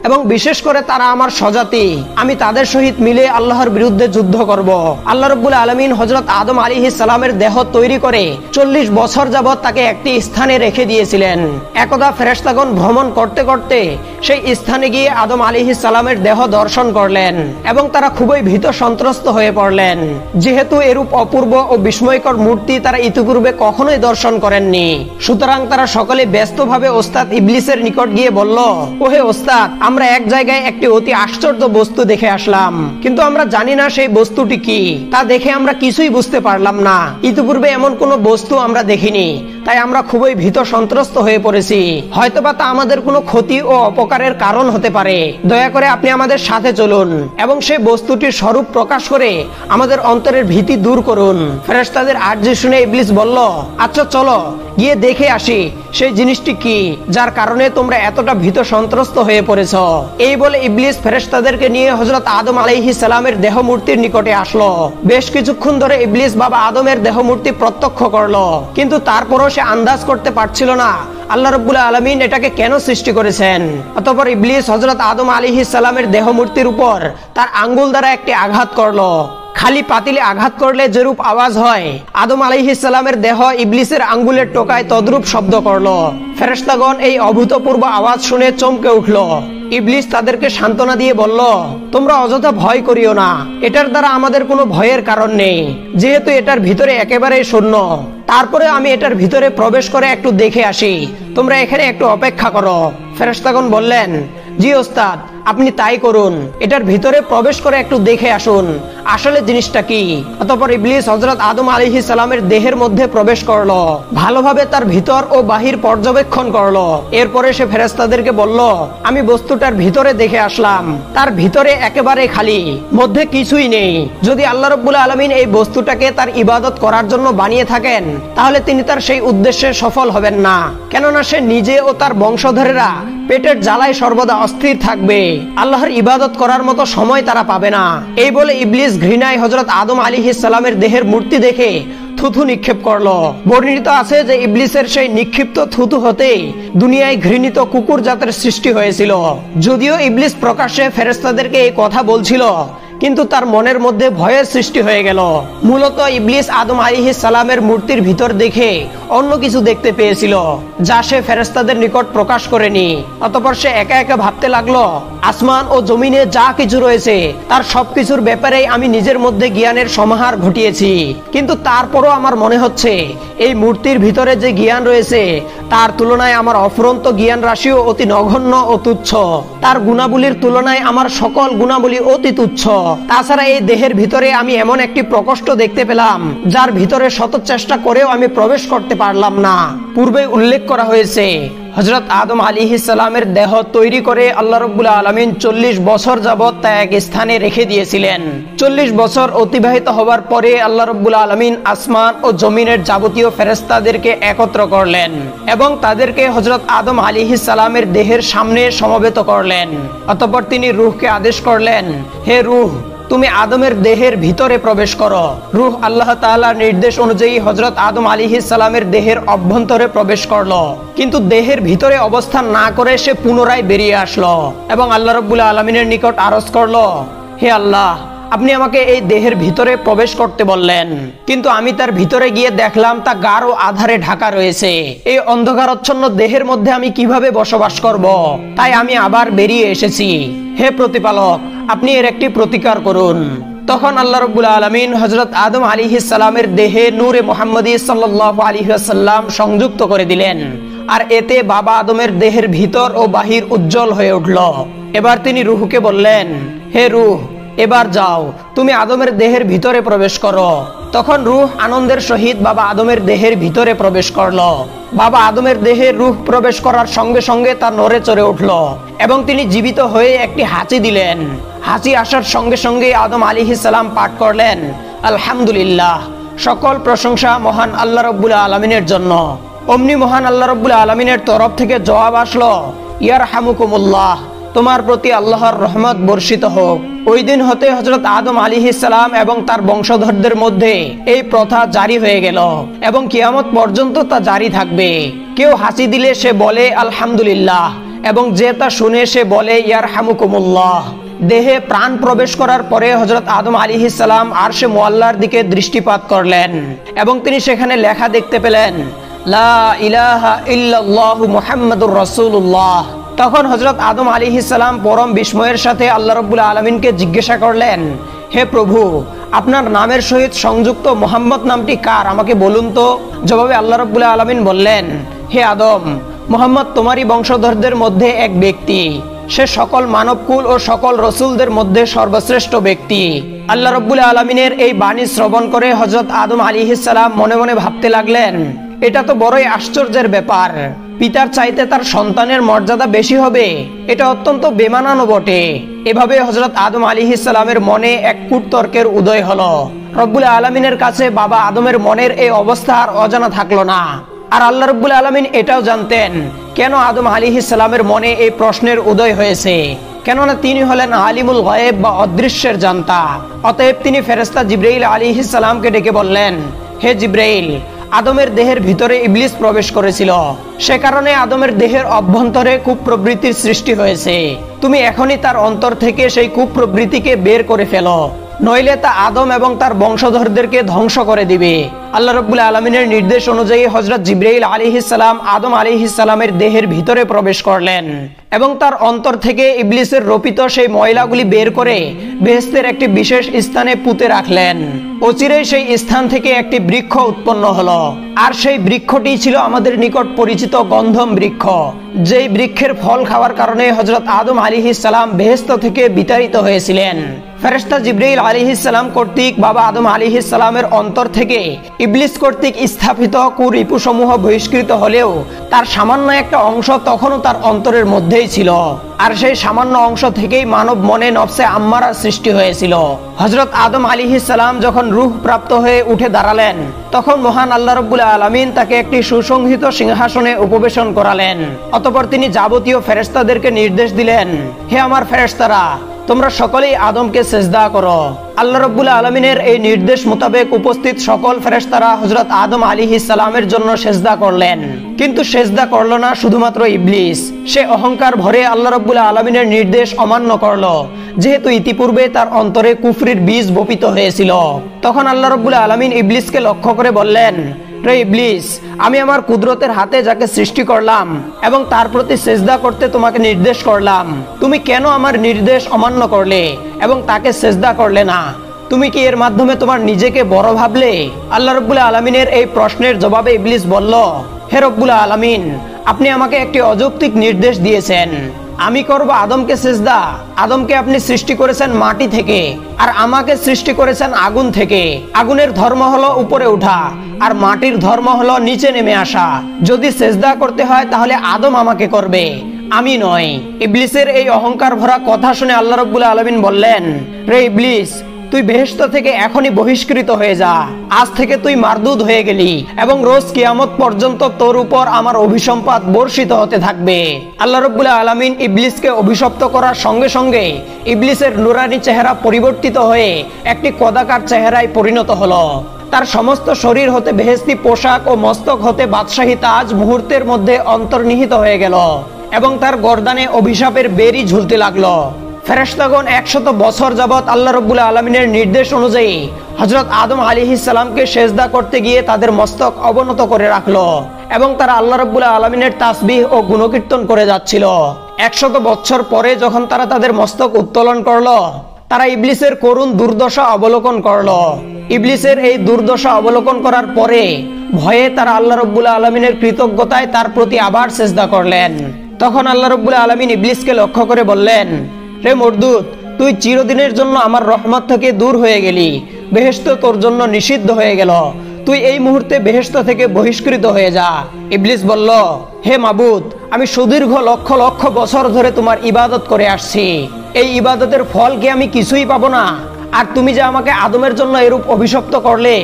এবং বিশেষ করে তারা আমার স্বজাতি, আমি তাদের সহিত মিলে আল্লাহর বিরুদ্ধে যুদ্ধ করব। আল্লাহ রাব্বুল আলামিন হযরত আদম আলাইহিস সালামের দেহ তৈরি করে 40 বছর যাবত তাকে একটি স্থানে রেখে দিয়েছিলেন। একদা ফেরেশতাগণ ভ্রমণ করতে করতে সেই স্থানে গিয়ে আদম আলাইহিস সালামের দেহ দর্শন করলেন এবং তারা খুবই ভীত সন্ত্রস্ত হয়ে পড়লেন। যেহেতু এরূপ অপূর্ব ও বিস্ময়কর মূর্তি তারা ইতিপূর্বে কখনোই দর্শন করেননি, সুতরাং তারা সকলে ব্যস্তভাবে ওস্তাদ ইবলিসের নিকট গিয়ে বলল, ওহে ওস্তাদ, আমরা এক জায়গায় একটি অতি আশ্চর্য বস্তু দেখে আসলাম, কিন্তু আমরা জানি না সেই বস্তুটি কি। তা দেখে আমরা কিছুই বুঝতে পারলাম না। ইতিপূর্বে এমন কোনো বস্তু আমরা দেখিনি, তাই আমরা খুবই ভীত সন্ত্রস্ত হয়ে পড়েছি। হয়তোবা তা আমাদের কোনো ক্ষতি ও অপকারের কারণ হতে পারে। দয়া করে আপনি আমাদের সাথে চলুন এবং সেই বস্তুটির স্বরূপ প্রকাশ করে আমাদের অন্তরের ভীতি দূর করুন। ফেরেশতাদের আর্জি শুনে ইবলিস বলল, আচ্ছা চলো গিয়ে দেখে আসি সেই জিনিসটি কি, যার কারণে তোমরা এতটা ভীত সন্ত্রস্ত হয়ে পড়েছ। এই বলে ইবলিস ফেরেশতাদেরকে নিয়ে হযরত আদম আলাইহিস সালামের দেহ মূর্তির নিকটে আসলো। বেশ কিছুক্ষণ ধরে ইবলিস বাবা আদমের দেহ মূর্তি প্রত্যক্ষ করলো, কিন্তু তারপরও সে আন্দাজ করতে পারছিল না আল্লাহ রাব্বুল আলামিন এটাকে কেন সৃষ্টি করেছেন। অতঃপর ইবলিস হযরত আদম আলাইহিস সালামের দেহ মূর্তির উপর তার আঙ্গুল দ্বারা একটি আঘাত করলো। খালি পাতিলে আঘাত করলে যেরূপ আওয়াজ হয়, আদম আলাইহিস সালামের দেহ ইবলিসের আঙ্গুলের টোকায় তদ্রূপ শব্দ করলো। ফেরেশতাগণ এই অভূতপূর্ব আওয়াজ শুনে চমকে উঠল। ইবলিস তাদেরকে সান্ত্বনা দিয়ে বলল, তোমরা অযথা ভয় করিও না, এটার দ্বারা আমাদের কোনো ভয়ের কারণ নেই, যেহেতু এটার ভিতরে একেবারেই শূন্য। তারপরে আমি এটার ভিতরে প্রবেশ করে একটু দেখে আসি, তোমরা এখানে একটু অপেক্ষা করো। ফেরেশতাগণ বললেন, জি ওস্তাদ, আপনি তাই করুন, এটার ভিতরে প্রবেশ করে একটু দেখে আসুন আসলে জিনিসটা কি। অতঃপর ইবলিস হযরত আদম আলাইহিস সালামের দেহের মধ্যে প্রবেশ করলো, ভালোভাবে তার ভিতর ও বাহির পর্যবেক্ষণ করলো। এরপরে সে ফেরেশতাদেরকে বলল, আমি বস্তুটার ভিতরে দেখে আসলাম, তার ভিতরে একেবারে খালি, মধ্যে কিছুই নেই। যদি আল্লাহ রাব্বুল আলামিন এই বস্তুটাকে তার ইবাদত করার জন্য বানিয়ে থাকেন, তাহলে তিনি তার সেই উদ্দেশ্যে সফল হবেন না, কেননা সে নিজে ও তার বংশধরেরা পেটের জ্বালায় সর্বদা অস্থির থাকবে। আল্লাহর ইবাদত করার মতো সময় তারা পাবে না। এই বলে ইবলিস ঘৃণায় হযরত আদম আলাইহিস সালামের দেহের মূর্তি দেখে থুথু নিক্ষেপ করলো। বর্ণিত আছে যে ইবলিসের সেই নিক্ষিপ্ত থুথু হতে দুনিয়ায় ঘৃণিত কুকুর জাতের সৃষ্টি হয়েছিল। যদিও ইবলিস প্রকাশ্যে ফেরেশতাদেরকে এই কথা বলছিল, কিন্তু তার মনের মধ্যে ভয়ের সৃষ্টি হয়ে গেল। মূলত ইবলিস আদম আলাইহিস সালামের মূর্তির ভিতর দেখে অন্য কিছু দেখতে পেয়েছিল, যা সে ফেরেশতাদের নিকট প্রকাশ করেনি। অতঃপর সে একা একা ভাবতে লাগলো, আসমান ও জমিনে যা কিছু রয়েছে তার সবকিছুর ব্যাপারে আমি নিজের মধ্যে জ্ঞানের সমাহার ঘটিয়েছি, কিন্তু তারপরও আমার মনে হচ্ছে এই মূর্তির ভিতরে যে জ্ঞান রয়েছে তার তুলনায় আমার অফুরন্ত জ্ঞান রাশিও অতি নগণ্য ও তুচ্ছ। তার গুণাবলীর তুলনায় আমার সকল গুণাবলী অতি তুচ্ছ। তাছাড়া এই দেহের ভিতরে আমি এমন একটি প্রকোষ্ঠ দেখতে পেলাম, যার ভিতরে শত চেষ্টা করেও আমি প্রবেশ করতে পারলাম না। পূর্বে উল্লেখ করা হয়েছে হযরত আদম আলাইহিস সালামের দেহ তৈরি করে আল্লাহ রাব্বুল আলামিন 40 বছর যাবত তা এক স্থানে রেখে দিয়েছিলেন। 40 বছর অতিবাহিত হবার পরে আল্লাহ রাব্বুল আলামিন আসমান ও জমিনের যাবতীয় ফেরেশতাদেরকে একত্র করলেন এবং তাদেরকে হযরত আদম আলাইহিস সালামের দেহের সামনে সমবেত করলেন। অতঃপর তিনি রূহকে আদেশ করলেন, হে রূহ, তুমি আদমের দেহের ভিতরে প্রবেশ করো। রূহ আল্লাহ তাআলার নির্দেশ অনুযায়ী হযরত আদম আলাইহিস সালামের দেহের অভ্যন্তরে প্রবেশ করলো, কিন্তু দেহের ভিতরে অবস্থান না করে সে পুনরায় বেরিয়ে আসলো এবং আল্লাহ রাব্বুল আলামিনের নিকট আরজ করলো, হে আল্লাহ, আপনি আমাকে এই দেহের ভিতরে প্রবেশ করতে বললেন, কিন্তু আমি তার ভিতরে গিয়ে দেখলাম তা গাঢ় আধারে ঢাকা রয়েছে। এই অন্ধকারাচ্ছন্ন দেহের মধ্যে আমি কিভাবে বসবাস করব? তাই আমি আবার বেরিয়ে এসেছি। হে প্রতিপালক, আপনি এর একটি প্রতিকার করুন। তখন আল্লাহ রাব্বুল আলামিন হযরত আদম আলাইহিস সালামের দেহে নূরে মুহাম্মদী সাল্লাল্লাহু আলাইহি ওয়াসাল্লাম সংযুক্ত করে দিলেন, আর এতে বাবা আদমের দেহের ভিতর ও বাহির উজ্জ্বল হয়ে উঠল। এবার তিনি রূহকে বললেন, হে রূহ, এবার যাও, তুমি আদমের দেহের ভিতরে প্রবেশ করো। তখন রূহ আনন্দের সহিত বাবা আদমের দেহের ভিতরে প্রবেশ করলো। বাবা আদমের দেহে রূহ প্রবেশ করার সঙ্গে সঙ্গে তার নড়ে চড়ে উঠল এবং তিনি জীবিত হয়ে একটি হাঁচি দিলেন। হাঁচি আসার সঙ্গে সঙ্গে আদম আলাইহিস সালাম পাঠ করলেন, আলহামদুলিল্লাহ, সকল প্রশংসা মহান আল্লাহ রাব্বুল আলামিনের জন্য। অমনি মহান আল্লাহ রাব্বুল আলামিনের তরফ থেকে জবাব আসলো, ইয়ারহামুকুমুল্লাহ, তোমার প্রতি আল্লাহর রহমত বর্ষিত হোক। ওই দিন হতে হযরত আদম আলাইহিস সালাম এবং তার বংশধরদের মধ্যে এই প্রথা জারি হয়ে গেল এবং কিয়ামত পর্যন্ত তা জারি থাকবে। কেউ হাসি দিলে সে বলে আলহামদুলিল্লাহ এবং যে তা শুনে সে বলে ইয়ারহামুকুমুল্লাহ। দেহে প্রাণ প্রবেশ করার পরে হযরত আদম আলাইহিস সালাম আরশে মুআল্লার দিকে দৃষ্টিপাত করলেন এবং তিনি সেখানে লেখা দেখতে পেলেন, লা ইলাহা ইল্লাল্লাহু মুহাম্মাদুর রাসূলুল্লাহ। তখন হযরত আদম আলাইহিস সালাম পরম বিস্ময়ের সাথে আল্লাহ রাব্বুল আলামিনকে জিজ্ঞাসা করলেন, হে প্রভু, আপনার নামের সহিত সংযুক্ত মুহাম্মদ নামটি কার, আমাকে বলুন তো। জবাবে আল্লাহ রাব্বুল আলামিন বললেন, হে আদম, মুহাম্মদ তোমারই বংশধরদের মধ্যে এক ব্যক্তি। সে সকল মানবকুল ও সকল রসুলদের মধ্যে সর্বশ্রেষ্ঠ ব্যক্তি। আল্লাহ রাব্বুল আলামিনের এই বাণী শ্রবণ করে হযরত আদম আলাইহিস সালাম মনে মনে ভাবতে লাগলেন, এটা তো বড়ই আশ্চর্যের ব্যাপার। পিতার চাইতে তার সন্তানের মর্যাদা বেশি হবে, এটা অত্যন্ত বেমানানো বটে। এভাবে হযরত আদম আলাইহিস সালামের মনে এক কূটতর্কের উদয় হলো। রব্বুল আলামিনের কাছে বাবা আদমের মনের এই অবস্থা আর অজানা থাকলো না। আর আল্লাহ রাব্বুল আলামিন এটাও জানতেন কেন আদম আলাইহিস সালামের মনে এই প্রশ্নের উদয় হয়েছে, কেননা তিনি হলেন আলিমুল গায়েব বা অদৃশ্যের জান্তা। অতএব তিনি ফেরেশতা জিবরাইল আলাইহিস সালামকে ডেকে বললেন, হে জিবরাইল, আদমের দেহের ভিতরে ইবলিস প্রবেশ করেছিল, সে কারণে আদমের দেহের অভ্যন্তরে কুপ্রবৃত্তির সৃষ্টি হয়েছে। তুমি এখনই তার অন্তর থেকে সেই কুপ্রবৃত্তিকে বের করে ফেলো, নইলে তা আদম এবং তার বংশধরদেরকে ধ্বংস করে দিবে। আল্লাহ রাব্বুল আলামিনের নির্দেশ অনুযায়ী হযরত জিবরাইল আলাইহিস সালাম আদম আলাইহিস সালামের দেহের ভিতরে প্রবেশ করলেন এবং তার অন্তর থেকে ইবলিসের রোপিত সেই ময়লাগুলি বের করে বেহেশতের একটি বিশেষ স্থানে পুঁতে রাখলেন। অচিরেই সেই স্থান থেকে একটি বৃক্ষ উৎপন্ন হলো, আর সেই বৃক্ষটি ছিল আমাদের নিকট পরিচিত গন্ধম বৃক্ষ, যেই বৃক্ষের ফল খাওয়ার কারণে হযরত আদম আলাইহিস সালাম বেহেশত থেকে বিতাড়িত হয়েছিলেন। ফেরেশতা জিবরাইল আলাইহিস সালাম কর্তৃক বাবা আদম আলাইহিস সালামের অন্তর থেকে ইবলিস কর্তৃক স্থাপিত কুরিপুসমূহ বহিষ্কৃত হলেও তার সামান্য একটা অংশ তখনও তার অন্তরের মধ্যেই ছিল, আর সেই সামান্য অংশ থেকেই মানব মনে নফসে আম্মারার সৃষ্টি হয়েছিল। হযরত আদম আলাইহিস সালাম যখন রূহ প্রাপ্ত হয়ে উঠে দাঁড়ালেন, তখন মহান আল্লাহ রাব্বুল আলামিন তাকে একটি সুসংহিত সিংহাসনে উপবেশন করালেন। অতঃপর তিনি যাবতীয় ফেরেশতাদেরকে নির্দেশ দিলেন, হে আমার ফেরেশতারা, তোমরা সকলেই আদমকে সেজদা করো। আল্লাহ রাব্বুল আলামিনের এই নির্দেশ মোতাবেক উপস্থিত সকল ফেরেশতারা হযরত আদম আলাইহিস সালামের জন্য সেজদা করলেন, কিন্তু সেজদা করল না শুধুমাত্র ইবলিস। সে অহংকার ভরে আল্লাহ রাব্বুল আলামিনের নির্দেশ অমান্য করলো, যেহেতু ইতিপূর্বে তার অন্তরে কুফরির বীজ বপিত হয়েছিল। তখন আল্লাহ রাব্বুল আলামিন ইবলিসকে লক্ষ্য করে বললেন, রে ইবলিস, আমি আমার কুদরতের হাতে যাকে সৃষ্টি করলাম এবং তার প্রতি সেজদা করতে তোমাকে নির্দেশ করলাম, তুমি কেন আমার নির্দেশ অমান্য করলে এবং তাকে সেজদা করলে না? তুমি কি এর মাধ্যমে তোমার নিজেকে বড় ভাবলে? আল্লাহ রাব্বুল আলামিনের এই প্রশ্নের জবাবে ইবলিস বলল, হে রব্বুল আলামিন, আপনি আমাকে একটি অযৌক্তিক নির্দেশ দিয়েছেন। আমি করব আদমকে সিজদা। আদমকে আপনি সৃষ্টি করেছেন মাটি থেকে, আর আমাকে সৃষ্টি করেছেন আগুন থেকে। আগুনের ধর্ম হলো উপরে ওঠা, আর মাটির ধর্ম হলো নিচে নেমে আসা। যদি সিজদা করতে হয় তাহলে আদম আমাকে করবে, আমি নয়। ইবলিসের এই অহংকার ভরা কথা শুনে আল্লাহ রাব্বুল আলামিন বললেন, রে ইবলিস, তুই বেহেশত থেকে এখনই বহিষ্কৃত হয়ে যা। আজ থেকে তুই মারদুদ হয়ে গেলি এবং রোজ কিয়ামত পর্যন্ত তোর উপর আমার অভিসম্পাত বর্ষিত হতে থাকবে। আল্লাহ রাব্বুল আলামিন ইবলিসকে অভিশপ্ত করার সঙ্গে সঙ্গে ইবলিসের নুরানি চেহারা পরিবর্তিত হয়ে একটি কদাকার চেহারায় পরিণত হলো। তার সমস্ত শরীর হতে বেহেশতি পোশাক ও মস্তক হতে বাদশাহী তাজ মুহূর্তের মধ্যে অন্তর্নিহিত হয়ে গেল এবং তার গর্দানে অভিশাপের বেরি ঝুলতে লাগলো। ফেরেশতাগণ 100 বছর যাবত আল্লাহ রাব্বুল আলামিনের নির্দেশ অনুযায়ী হযরত আদম আলাইহিস সালামকে সেজদা করতে গিয়ে তাদের মস্তক অবনত করে রাখলো এবং তারা আল্লাহ রাব্বুল আলামিনের তাসবিহ ও গুণকীর্তন করে যাচ্ছিল। 100 বছর পরে যখন তারা তাদের মস্তক উত্তোলন করলো, তারা ইবলিসের করুণ দুর্দশা অবলোকন করলো। ইবলিসের এই দুর্দশা অবলোকন করার পরে ভয়ে তারা আল্লাহ রাব্বুল আলামিনের কৃতজ্ঞতায় তার প্রতি আবার সেজদা করলেন। তখন আল্লাহ রাব্বুল আলামিন ইবলিসকে লক্ষ্য করে বললেন, রে মরদুদ, তুই চিরদিনের জন্য আমার রহমত থেকে দূর হয়ে গেলি। বেহেশত তোর জন্য নিষিদ্ধ হয়ে গেল। তুই এই মুহূর্তে বেহেশত থেকে বহিষ্কৃত হয়ে যা। ইবলিস বলল, হে মাবুদ, আমি সুদীর্ঘ লক্ষ লক্ষ বছর ধরে তোমার ইবাদত করে আসছি। এই ইবাদতের ফল কি আমি কিছুই পাবো না? আর তুমি যে আমাকে আদমের জন্য এরূপ অভিশপ্ত করলে,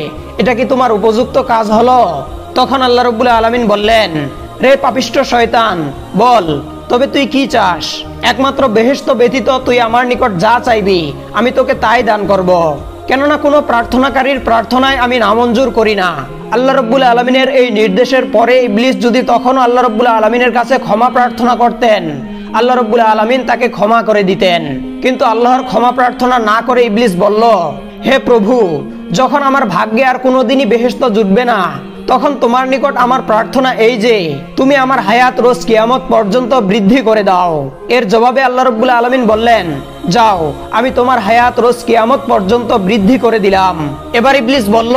এটা কি তোমার উপযুক্ত কাজ হলো? তখন আল্লাহ রাব্বুল আলামিন বললেন, রে পাপিষ্ঠ শয়তান, বল, তবে তুই কি চাস? একমাত্র বেহেশত ব্যতীত তুই আমার নিকট যা চাইবি আমি তোকে তাই দান করব। কেননা কোনো প্রার্থনাকারীর প্রার্থনায় আমি নামঞ্জুর করি না। আল্লাহ রাব্বুল আলামিনের এই নির্দেশের পরে ইবলিস যদি তখনও আল্লাহ রাব্বুল আলামিনের কাছে ক্ষমা প্রার্থনা করতেন, আল্লাহ রাব্বুল আলামিন তাকে ক্ষমা করে দিতেন। কিন্তু আল্লাহর ক্ষমা প্রার্থনা না করে ইবলিস বলল, হে প্রভু, যখন আমার ভাগ্যে আর কোনোদিনই বেহেশত জুটবে না, তখন তোমার নিকট আমার প্রার্থনা এই যে তুমি আমার হায়াত রোজ কিয়ামত পর্যন্ত বৃদ্ধি করে দাও। এর জবাবে আল্লাহ রাব্বুল আলামিন বললেন, যাও, আমি তোমার হায়াত রোজ কিয়ামত পর্যন্ত বৃদ্ধি করে দিলাম। এবার ইবলিস বলল,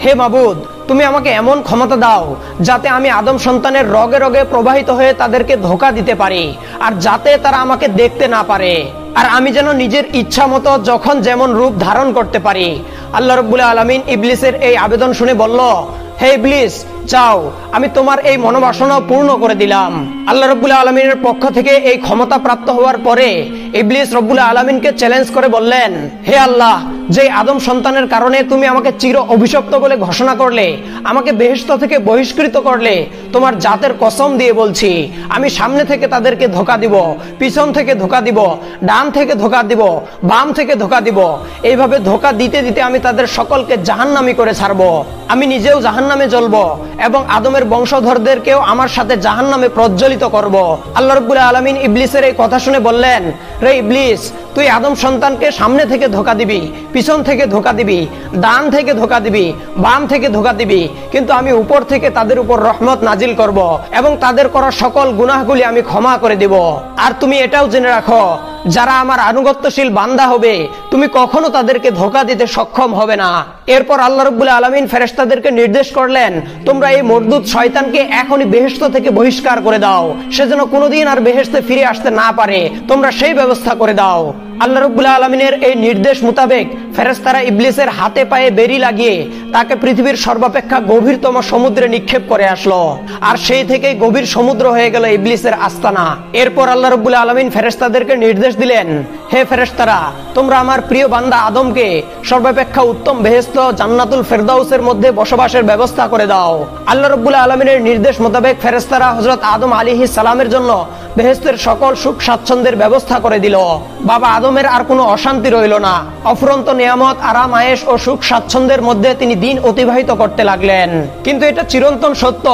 হে মাবুদ, তুমি আমাকে এমন ক্ষমতা দাও যাতে আমি আদম সন্তানের রগে রগে প্রবাহিত হয়ে তাদেরকে ধোঁকা দিতে পারি, আর যাতে তারা আমাকে দেখতে না পারে, আর আমি যেন নিজের ইচ্ছা মতো যখন যেমন রূপ ধারণ করতে পারি। আল্লাহ রাব্বুল আলামিন ইবলিসের এই আবেদন শুনে বলল, হে ইবলিস, যাও, আমি তোমার এই মনোবাসনা পূর্ণ করে দিলাম। আল্লাহ রাব্বুল আলামিনের পক্ষ থেকে এই ক্ষমতা প্রাপ্ত হওয়ার পরে ইবলিস রাব্বুল আলামিনকে চ্যালেঞ্জ করে বললেন, হে আল্লাহ, যে আদম সন্তানের কারণে তুমি আমাকে চির অভিশপ্ত বলে ঘোষণা করলে, আমাকে বেহেশত থেকে বহিষ্কৃত করলে, তোমার জাতের কসম দিয়ে বলছি, আমি সামনে থেকে তাদেরকে ধোঁকা দিব, পিছন থেকে ধোঁকা দিব, ডান থেকে ধোঁকা দিব, বাম থেকে ধোঁকা দিব। এইভাবে ধোঁকা দিতে দিতে আমি তাদের সকলকে জাহান্নামী করে ছাড়বো। আমি নিজেও জাহান্নামে জ্বলবো এবং আদমের বংশধরদেরকেও আমার সাথে জাহান্নামে প্রজ্বলিত করব। আল্লাহ রাব্বুল আলামিন ইবলিসের এই কথা শুনে বললেন, রে ইবলিস, তুই আদম সন্তানকে সামনে থেকে ধোঁকা দিবি, পিছন থেকে ধোঁকা দিবি, ডান থেকে ধোঁকা দিবি, বাম থেকে ধোঁকা দিবি, কিন্তু আমি উপর থেকে তাদের উপর রহমত নাজিল করব এবং তাদের করা সকল গুনাহগুলি আমি ক্ষমা করে দেব। আর তুমি এটাও জেনে রাখো, যারা আমার আনুগত্যশীল বান্দা হবে, তুমি কখনো তাদেরকে ধোঁকা দিতে সক্ষম হবে না। এরপর আল্লাহ রাব্বুল আলামিন ফেরেশতাদেরকে নির্দেশ করলেন, তোমরা এই মরদুদ শয়তানকে এখনই বেহেশত থেকে বহিষ্কার করে দাও, সে যেন কোনোদিন আর বেহেশতে ফিরে আসতে না পারে, তোমরা সেই ব্যবস্থা করে দাও। আল্লাহ রাব্বুল আলামিনের এই নির্দেশ মোতাবেক ফেরেশতারা ইবলিসের হাতে পায়ে বেরি লাগিয়ে তাকে পৃথিবীর সর্বাপেক্ষা গভীরতম সমুদ্রে নিক্ষেপ করে আসলো, আর সেই থেকেই গভীর সমুদ্র হয়ে গেল ইবলিসের আস্তানা। এরপর আল্লাহ রাব্বুল আলামিন ফেরেশতাদেরকে নির্দেশ দিলেন, হে ফেরেশতারা, তোমরা আমার প্রিয় বান্দা আদমকে সর্বাপেক্ষা উত্তম বেহেশত জান্নাতুল ফেরদাউসের মধ্যে বসবাসের ব্যবস্থা করে দাও। আল্লাহ রাব্বুল আলামিনের নির্দেশ মোতাবেক ফেরেশতারা হযরত আদম আলাইহিস সালামের জন্য বেহেশতের সকল সুখ স্বাচ্ছন্দ্যের ব্যবস্থা করে দিল। বাবা আদমের আর কোনো অশান্তি রইল না। অফুরন্ত নিয়ামত, আরাম আয়েশ ও সুখ স্বাচ্ছন্দ্যের মধ্যে তিনি দিন অতিবাহিত করতে লাগলেন। কিন্তু এটা চিরন্তন সত্য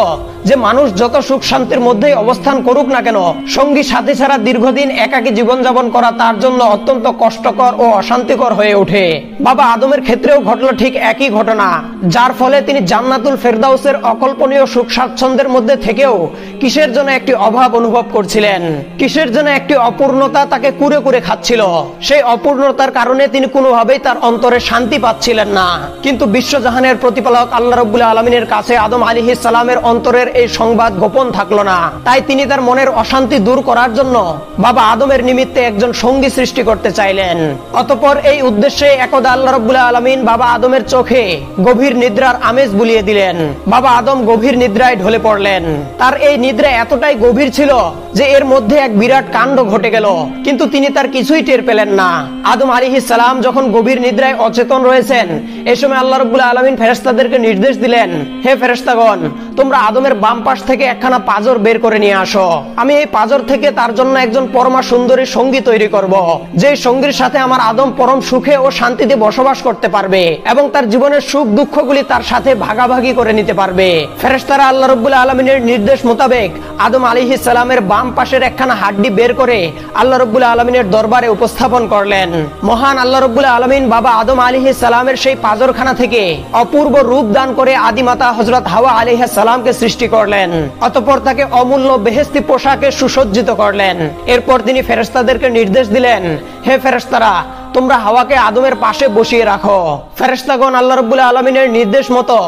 যে মানুষ যত সুখ শান্তির মধ্যেই অবস্থান করুক না কেন, সঙ্গী সাথী ছাড়া দীর্ঘদিন একাকী জীবনযাপন করা তার জন্য অত্যন্ত কষ্টকর ও অশান্তিকর হয়ে ওঠে। বাবা আদমের ক্ষেত্রেও ঘটল ঠিক একই ঘটনা, যার ফলে তিনি জান্নাতুল ফেরদাউসের অকল্পনীয় সুখ স্বাচ্ছন্দ্যের মধ্যে থেকেও কিসের জন্য একটি অভাব অনুভব করছিলেন, কিসের জন্য একটি অপূর্ণতা তাকে কুরে কুরে খাচ্ছিল। সেই অপূর্ণতার কারণে তিনি কোনোভাবেই তার অন্তরে শান্তি পাচ্ছিলেন না। কিন্তু বিশ্বজাহানের প্রতিপালক আল্লাহ রাব্বুল আলামিনের কাছে আদম আলাইহিস সালামের অন্তরের এই সংবাদ গোপন থাকলো না। তাই তিনি তার মনের অশান্তি দূর করার জন্য বাবা আদমের নিমিত্তে একজন সঙ্গী সৃষ্টি করতে চাইলেন। অতঃপর এই উদ্দেশ্যে একদা আল্লাহ রাব্বুল আলামিন বাবা আদমের চোখে গভীর নিদ্রার আমেজ বুলিয়ে দিলেন। বাবা আদম গভীর নিদ্রায় ঢলে পড়লেন। তার এই নিদ্রা এতটাই গভীর ছিল যে এর মধ্যে এক বিরাট কাণ্ড ঘটে গেল, কিন্তু তিনি তার কিছুই টের পেলেন না। আদম আলাইহিস সালাম যখন গভীর নিদ্রায় অচেতন রয়েছেন, এই সময় আল্লাহ রাব্বুল আলামিন ফেরেশতাদেরকে নির্দেশ দিলেন, হে ফেরেশতাগণ, তোমরা আদমের বাম পাশ থেকে একখানা পাজর বের করে নিয়ে আসো। আমি এই পাজর থেকে তার জন্য একজন পরমা সুন্দরী সঙ্গী তৈরি করব, যে সঙ্গীর সাথে আমার আদম পরম সুখে ও শান্তিতে বসবাস করতে পারবে এবং তার জীবনের সুখ দুঃখগুলি তার সাথে ভাগাভাগি করে নিতে পারবে। ফেরেশতারা আল্লাহ রাব্বুল আলামিনের নির্দেশ মোতাবেক আদম আলাইহিস সালামের বাম পাশের একখানা হাড্ডি বের করে আল্লাহ রাব্বুল আলামিনের দরবারে উপস্থাপন করলেন। মহান আল্লাহ রাব্বুল আলামিন বাবা আদম আলাইহিস সালামের সেই পাজরখানা থেকে অপূর্ব রূপ দান করে আদিমাতা হযরত হাওয়া আলাইহিস সালামকে সৃষ্টি করলেন। অতঃপর তাকে অমূল্য বেহেশতি পোশাকে সুসজ্জিত করলেন। এরপর তিনি ফেরেশতাদেরকে নির্দেশ দিলেন, হে ফেরেশতারা, তোমরা হাওয়াকে আদমের পাশে বসিয়ে রাখো। ফেরেশতাগণ আল্লাহ রাব্বুল আলামিনের নির্দেশ মতো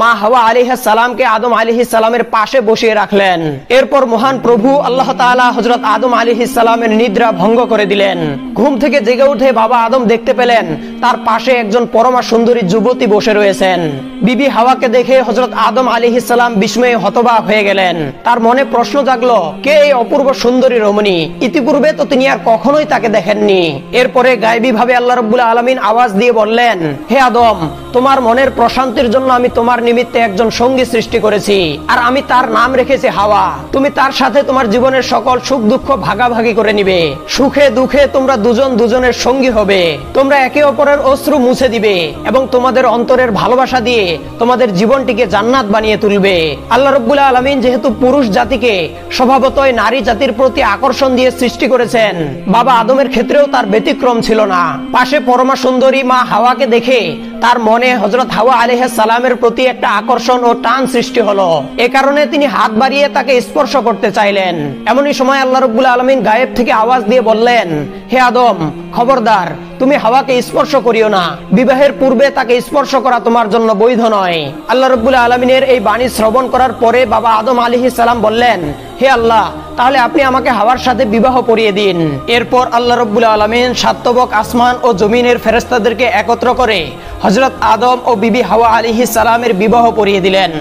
মা হাওয়া আলাইহিস সালামকে আদম আলাইহিস সালামের পাশে বসিয়ে রাখলেন। এরপর মহান প্রভু আল্লাহ তাআলা হযরত আদম আলাইহিস সালামের নিদ্রা ভঙ্গ করে দিলেন। ঘুম থেকে জেগে উঠে বাবা আদম দেখতে পেলেন তার পাশে একজন পরমা সুন্দরী যুবতী বসে রয়েছেন। বিবি হাওয়াকে দেখে হযরত আদম আলাইহিস সালাম বিস্ময়ে হতবাক হয়ে গেলেন। তার মনে প্রশ্ন জাগলো, কে এই অপূর্ব সুন্দরী রমণী? ইতিপূর্বে তো তিনি আর কখনোই তাকে দেখেননি। এরপরে গায়েবী ভাবে আল্লাহ রাব্বুল আলামিন আওয়াজ দিয়ে বললেন, হে আদম, তোমার মনের প্রশান্তির জন্য আমি তোমার নিমিত্তে একজন সঙ্গী সৃষ্টি করেছি, আর আমি তার নাম রেখেছি হাওয়া। তুমি তার সাথে তোমার জীবনের সকল সুখ দুঃখ ভাগাভাগি করে নিবে। সুখে দুঃখে তোমরা দুজন দুজনের সঙ্গী হবে। তোমরা একে অপরের অশ্রু মুছে দিবে এবং তোমাদের অন্তরের ভালোবাসা দিয়ে তোমাদের জীবনটিকে জান্নাত বানিয়ে তুলবে। আল্লাহ রাব্বুল আলামিন যেহেতু পুরুষ জাতিকে স্বভাবতই নারী জাতির প্রতি আকর্ষণ দিয়ে সৃষ্টি করেছেন, বাবা আদমের ক্ষেত্রেও তার ব্যতিক্রম ছিল না। পাশে পরমা সুন্দরী মা হাওয়াকে দেখে তার মনে হযরত হাওয়া আলাইহিস সালামের প্রতি একটা আকর্ষণ ও টান সৃষ্টি হলো। এ কারণে তিনি হাত বাড়িয়ে তাকে স্পর্শ করতে চাইলেন। এমনই সময় আল্লাহ রাব্বুল আলামিন গায়েব থেকে আওয়াজ দিয়ে বললেন, হে আদম, খবরদার, তুমি হাওয়াকে স্পর্শ করিও না। বিবাহের পূর্বে তাকে স্পর্শ করা তোমার জন্য বৈধ নয়। আল্লাহ রাব্বুল আলামিনের এই বাণী শ্রবণ করার পরে বাবা আদম আলাইহিস সালাম বললেন, হে আল্লাহ, তাহলে আপনি আমাকে হাওয়ার সাথে বিবাহ পড়িয়ে দিন। এরপর আল্লাহ রাব্বুল আলামিন সাতবক আসমান ও জমিনের ফেরেশতাদেরকে একত্র করে হযরত আদম ও বিবি হাওয়া আলাইহিস সালামের বিবাহ পড়িয়ে দিলেন।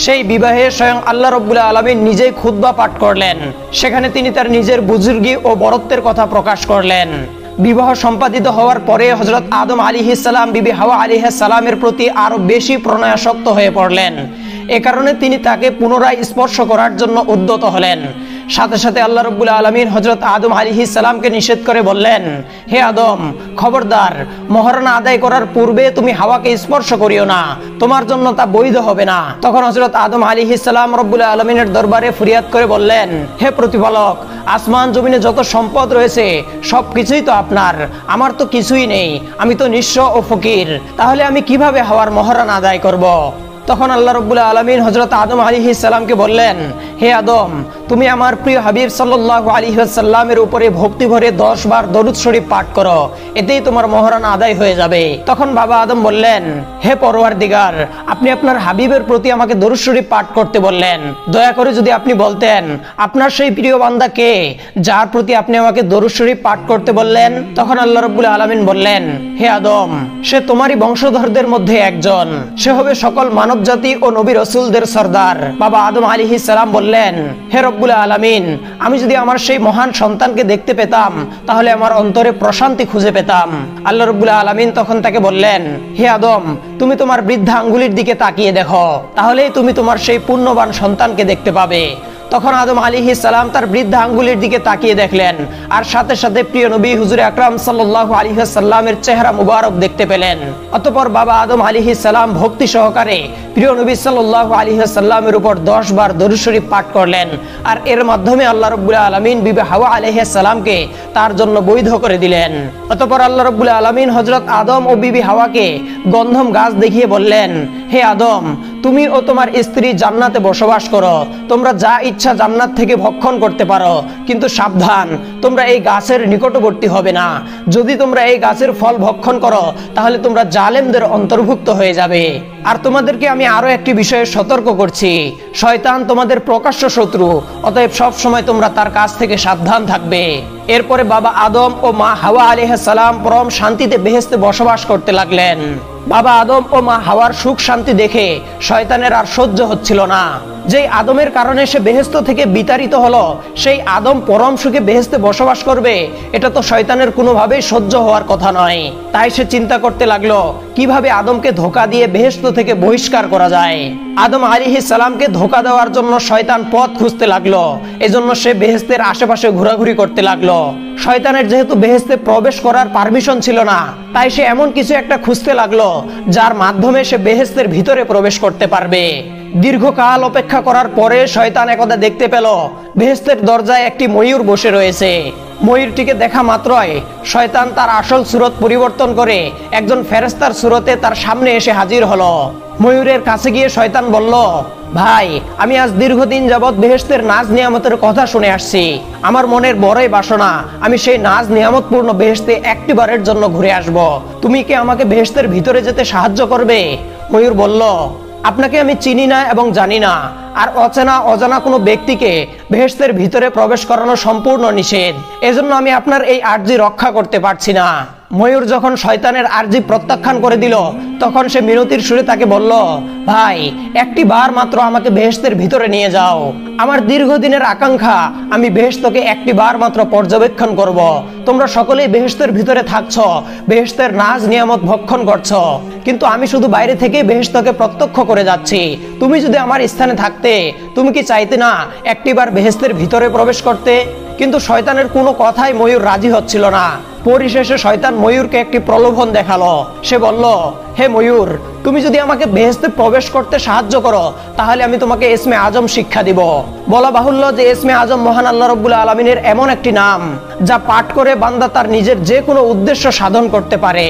সেই বিবাহে স্বয়ং আল্লাহ রাব্বুল আলামিন নিজেই খুতবা পাঠ করলেন। সেখানে তিনি তার নিজের বুজুর্গি ও বরত্বের কথা প্রকাশ করলেন। বিবাহ সম্পাদিত হওয়ার পরে হযরত আদম আলাইহিস সালাম বিবি হাওয়া আলাইহিস সালামের প্রতি আরো বেশি প্রণয়াসক্ত হয়ে পড়লেন। এ কারণে তিনি তাকে পুনরায় স্পর্শ করার জন্য উদ্যত হলেন। সাথে সাথে আল্লাহ রাব্বুল আলামিন হযরত আদম আলাইহিস সালামকে নিষেধ করে বললেন, হে আদম, খবরদার, মহারণা আদায় করার পূর্বে তুমি হাওয়াকে স্পর্শ করিও না, তোমার জন্য তা বৈধ হবে না। তখন হযরত আদম আলাইহিস সালাম রব্বুল আলামিনের দরবারে ফরিয়াদ করে বললেন, হে প্রতিপালক, আসমান জমিনে যত সম্পদ রয়েছে সবকিছুই তো আপনার, আমার তো কিছুই নেই, আমি তো নিঃস্ব ও ফকির, তাহলে আমি কিভাবে হাওয়ার মহারণা আদায় করব? তখন আল্লাহ রাব্বুল আলামিন হযরত আদম আলাইহিস সালামকে বললেন, হে আদম, তুমি আমার প্রিয় হাবিব সাল্লাল্লাহু আলাইহি ওয়াসাল্লামের উপরে ভক্তি ভরে 10 বার দরুদ শরীফ পাঠ করো, এতেই তোমার মহারণা আদায় হয়ে যাবে। তখন বাবা আদম বললেন, হে পরওয়ারদিগার, আপনি আপনার হাবিবের প্রতি আমাকে দরুদ শরীফ পাঠ করতে বললেন, দয়া করে যদি আপনি বলতেন আপনার সেই প্রিয় বান্দা কে যার প্রতি আপনি আমাকে দরুদ শরীফ পাঠ করতে বললেন। তখন আল্লাহ রাব্বুল আলামিন বললেন, হে আদম, সে তোমারই বংশধরদের মধ্যে একজন, সে হবে সকল মানব জাতি ও নবী রাসূলদের সরদার। বাবা আদম আলাইহিস সালাম বললেন, হে রব্বুল আলামিন, আমি যদি আমার সেই মহান সন্তানকে দেখতে পেতাম তাহলে আমার অন্তরে প্রশান্তি খুঁজে পেতাম। আল্লাহ রব্বুল আলামিন তখন তাকে বললেন, হে আদম, তুমি তোমার বৃদ্ধা আঙ্গুলির দিকে তাকিয়ে দেখো, তাহলেই তুমি তোমার সেই পুণ্যবান সন্তানকে দেখতে পাবে। তখন আদম আলাইহিস সালাম তার বৃদ্ধা আঙ্গুলের দিকে তাকিয়ে দেখলেন, আর সাথে সাথে প্রিয় নবী হুজুর আকরাম সাল্লাল্লাহু আলাইহি ওয়াসাল্লামের চেহারা মুবারক দেখতে পেলেন। অতঃপর বাবা আদম আলাইহিস সালাম ভক্তি সহকারে প্রিয় নবী সাল্লাল্লাহু আলাইহি ওয়াসাল্লামের উপর 10 বার দরুদ শরীফ পাঠ করলেন, আর এর মাধ্যমে আল্লাহ রাব্বুল আলামিন বিবি হাওয়া আলাইহিস সালামকে তার জন্য বৈধ করে দিলেন। অতঃপর আল্লাহ রাব্বুল আলামিন হযরত আদম ও বিবি হাওয়াকে গন্ধম গাছ দেখিয়ে বললেন, হে আদম, তুমি ও তোমার স্ত্রী জান্নাতে বসবাস করো, তোমরা যা ইচ্ছা জান্নাত থেকে ভক্ষণ করতে পারো, কিন্তু সাবধান, তোমরা এই গাছের নিকটবর্তী হবে না। যদি তোমরা এই গাছের ফল ভক্ষণ করো তাহলে তোমরা জালেমদের অন্তর্ভুক্ত হয়ে যাবে। আর তোমাদেরকে আমি আরো একটি বিষয়ে সতর্ক করছি, শয়তান তোমাদের প্রকাশ্য শত্রু, অতএব সব সময় তোমরা তার কাছ থেকে সাবধান থাকবে। এরপরে বাবা আদম ও মা হাওয়া আলাইহিস সালাম পরম শান্তিতে বেহেশতে বসবাস করতে লাগলেন। বাবা আদম ও মা হাওয়ার সুখ শান্তি দেখে শয়তানের আর সহ্য হচ্ছিল না। যেই আদমের কারণে সে বেহেশত থেকে বিতাড়িত হলো, সেই আদম পরম সুখে বেহেশতে বসবাস করবে, এটা তো শয়তানের কোনোভাবেই সহ্য হওয়ার কথা নয়। তাই সে চিন্তা করতে লাগলো কিভাবে আদমকে ধোঁকা দিয়ে বেহেশত থেকে বহিষ্কার করা যায়। আদম আলাইহিস সালামকে ধোঁকা দেওয়ার জন্য শয়তান পথ খুঁজতে লাগলো, এজন্য সে বেহেশতের আশেপাশে ঘোরাঘুরি করতে লাগলো। শয়তানের যেহেতু বেহেশতে প্রবেশ করার পারমিশন ছিল না, তাই সে এমন কিছু একটা খুঁজতে লাগলো যার মাধ্যমে সে বেহেশতের ভিতরে প্রবেশ করতে পারবে। দীর্ঘকাল অপেক্ষা করার পরে শয়তান একদা দেখতে পেল বেহেশতের দরজায় একটি ময়ূর বসে রয়েছে। ময়ূরটিকে দেখা মাত্রই শয়তান তার আসল সুরত পরিবর্তন করে একজন ফেরেশতার সুরতে তার সামনে এসে হাজির হলো। ময়ূরের কাছে গিয়ে শয়তান বলল, ভাই, আমি আজ দীর্ঘদিন যাবৎ বেহেশতের নাজ নিয়ামতের কথা শুনে আসছি। আমার মনের বড়ই বাসনা আমি সেই নাজ নিয়ামতপূর্ণ বেহেশতে একটিবারের জন্য ঘুরে আসব। তুমি কি আমাকে বেহেশতের ভিতরে যেতে সাহায্য করবে? ময়ূর বলল, আপনাকে আমি চিনি না এবং জানি না, আর অচেনা অজানা কোনো ব্যক্তিকে বেহেশতের ভিতরে প্রবেশ করানো সম্পূর্ণ নিষেধ, এজন্য আমি আপনার এই আরজি রক্ষা করতে পারছি না। ময়ূর যখন শয়তানের আরজি প্রত্যাখ্যান করে দিল, তখন সে মিনতির সুরে তাকে বলল, ভাই, একটি বার মাত্র আমাকে বেহেশতের ভিতরে নিয়ে যাও। আমার দীর্ঘদিনের আকাঙ্ক্ষা আমি বেহেশতকে একটি বার মাত্র পর্যবেক্ষণ করব। তোমরা সকলেই বেহেশতের ভিতরে থাকছো, বেহেশতের নাজ নিয়ামত ভক্ষণ করছো, কিন্তু আমি শুধু বাইরে থেকে বেহেশতকে প্রত্যক্ষ করে যাচ্ছি। তুমি যদি আমার স্থানে থাকতে, তুমি কি চাইতে না একটিবার বেহেশতের ভিতরে প্রবেশ করতে? কিন্তু শয়তানের কোনো কথাই ময়ূর রাজি হচ্ছিল না। পরিশেষে শয়তান ময়ূরকে একটি প্রলোভন দেখালো। সে বলল, হে ময়ূর, তুমি যদি আমাকে বেহেশতে প্রবেশ করতে সাহায্য করো তাহলে আমি তোমাকে ইসমে আজম শিক্ষা দিব। বলা বাহুল্য যে ইসমে আজম মহান আল্লাহ রাব্বুল আলামিনের এমন একটি নাম যা পাঠ করে বান্দা তার নিজের যে কোনো উদ্দেশ্য সাধন করতে পারে।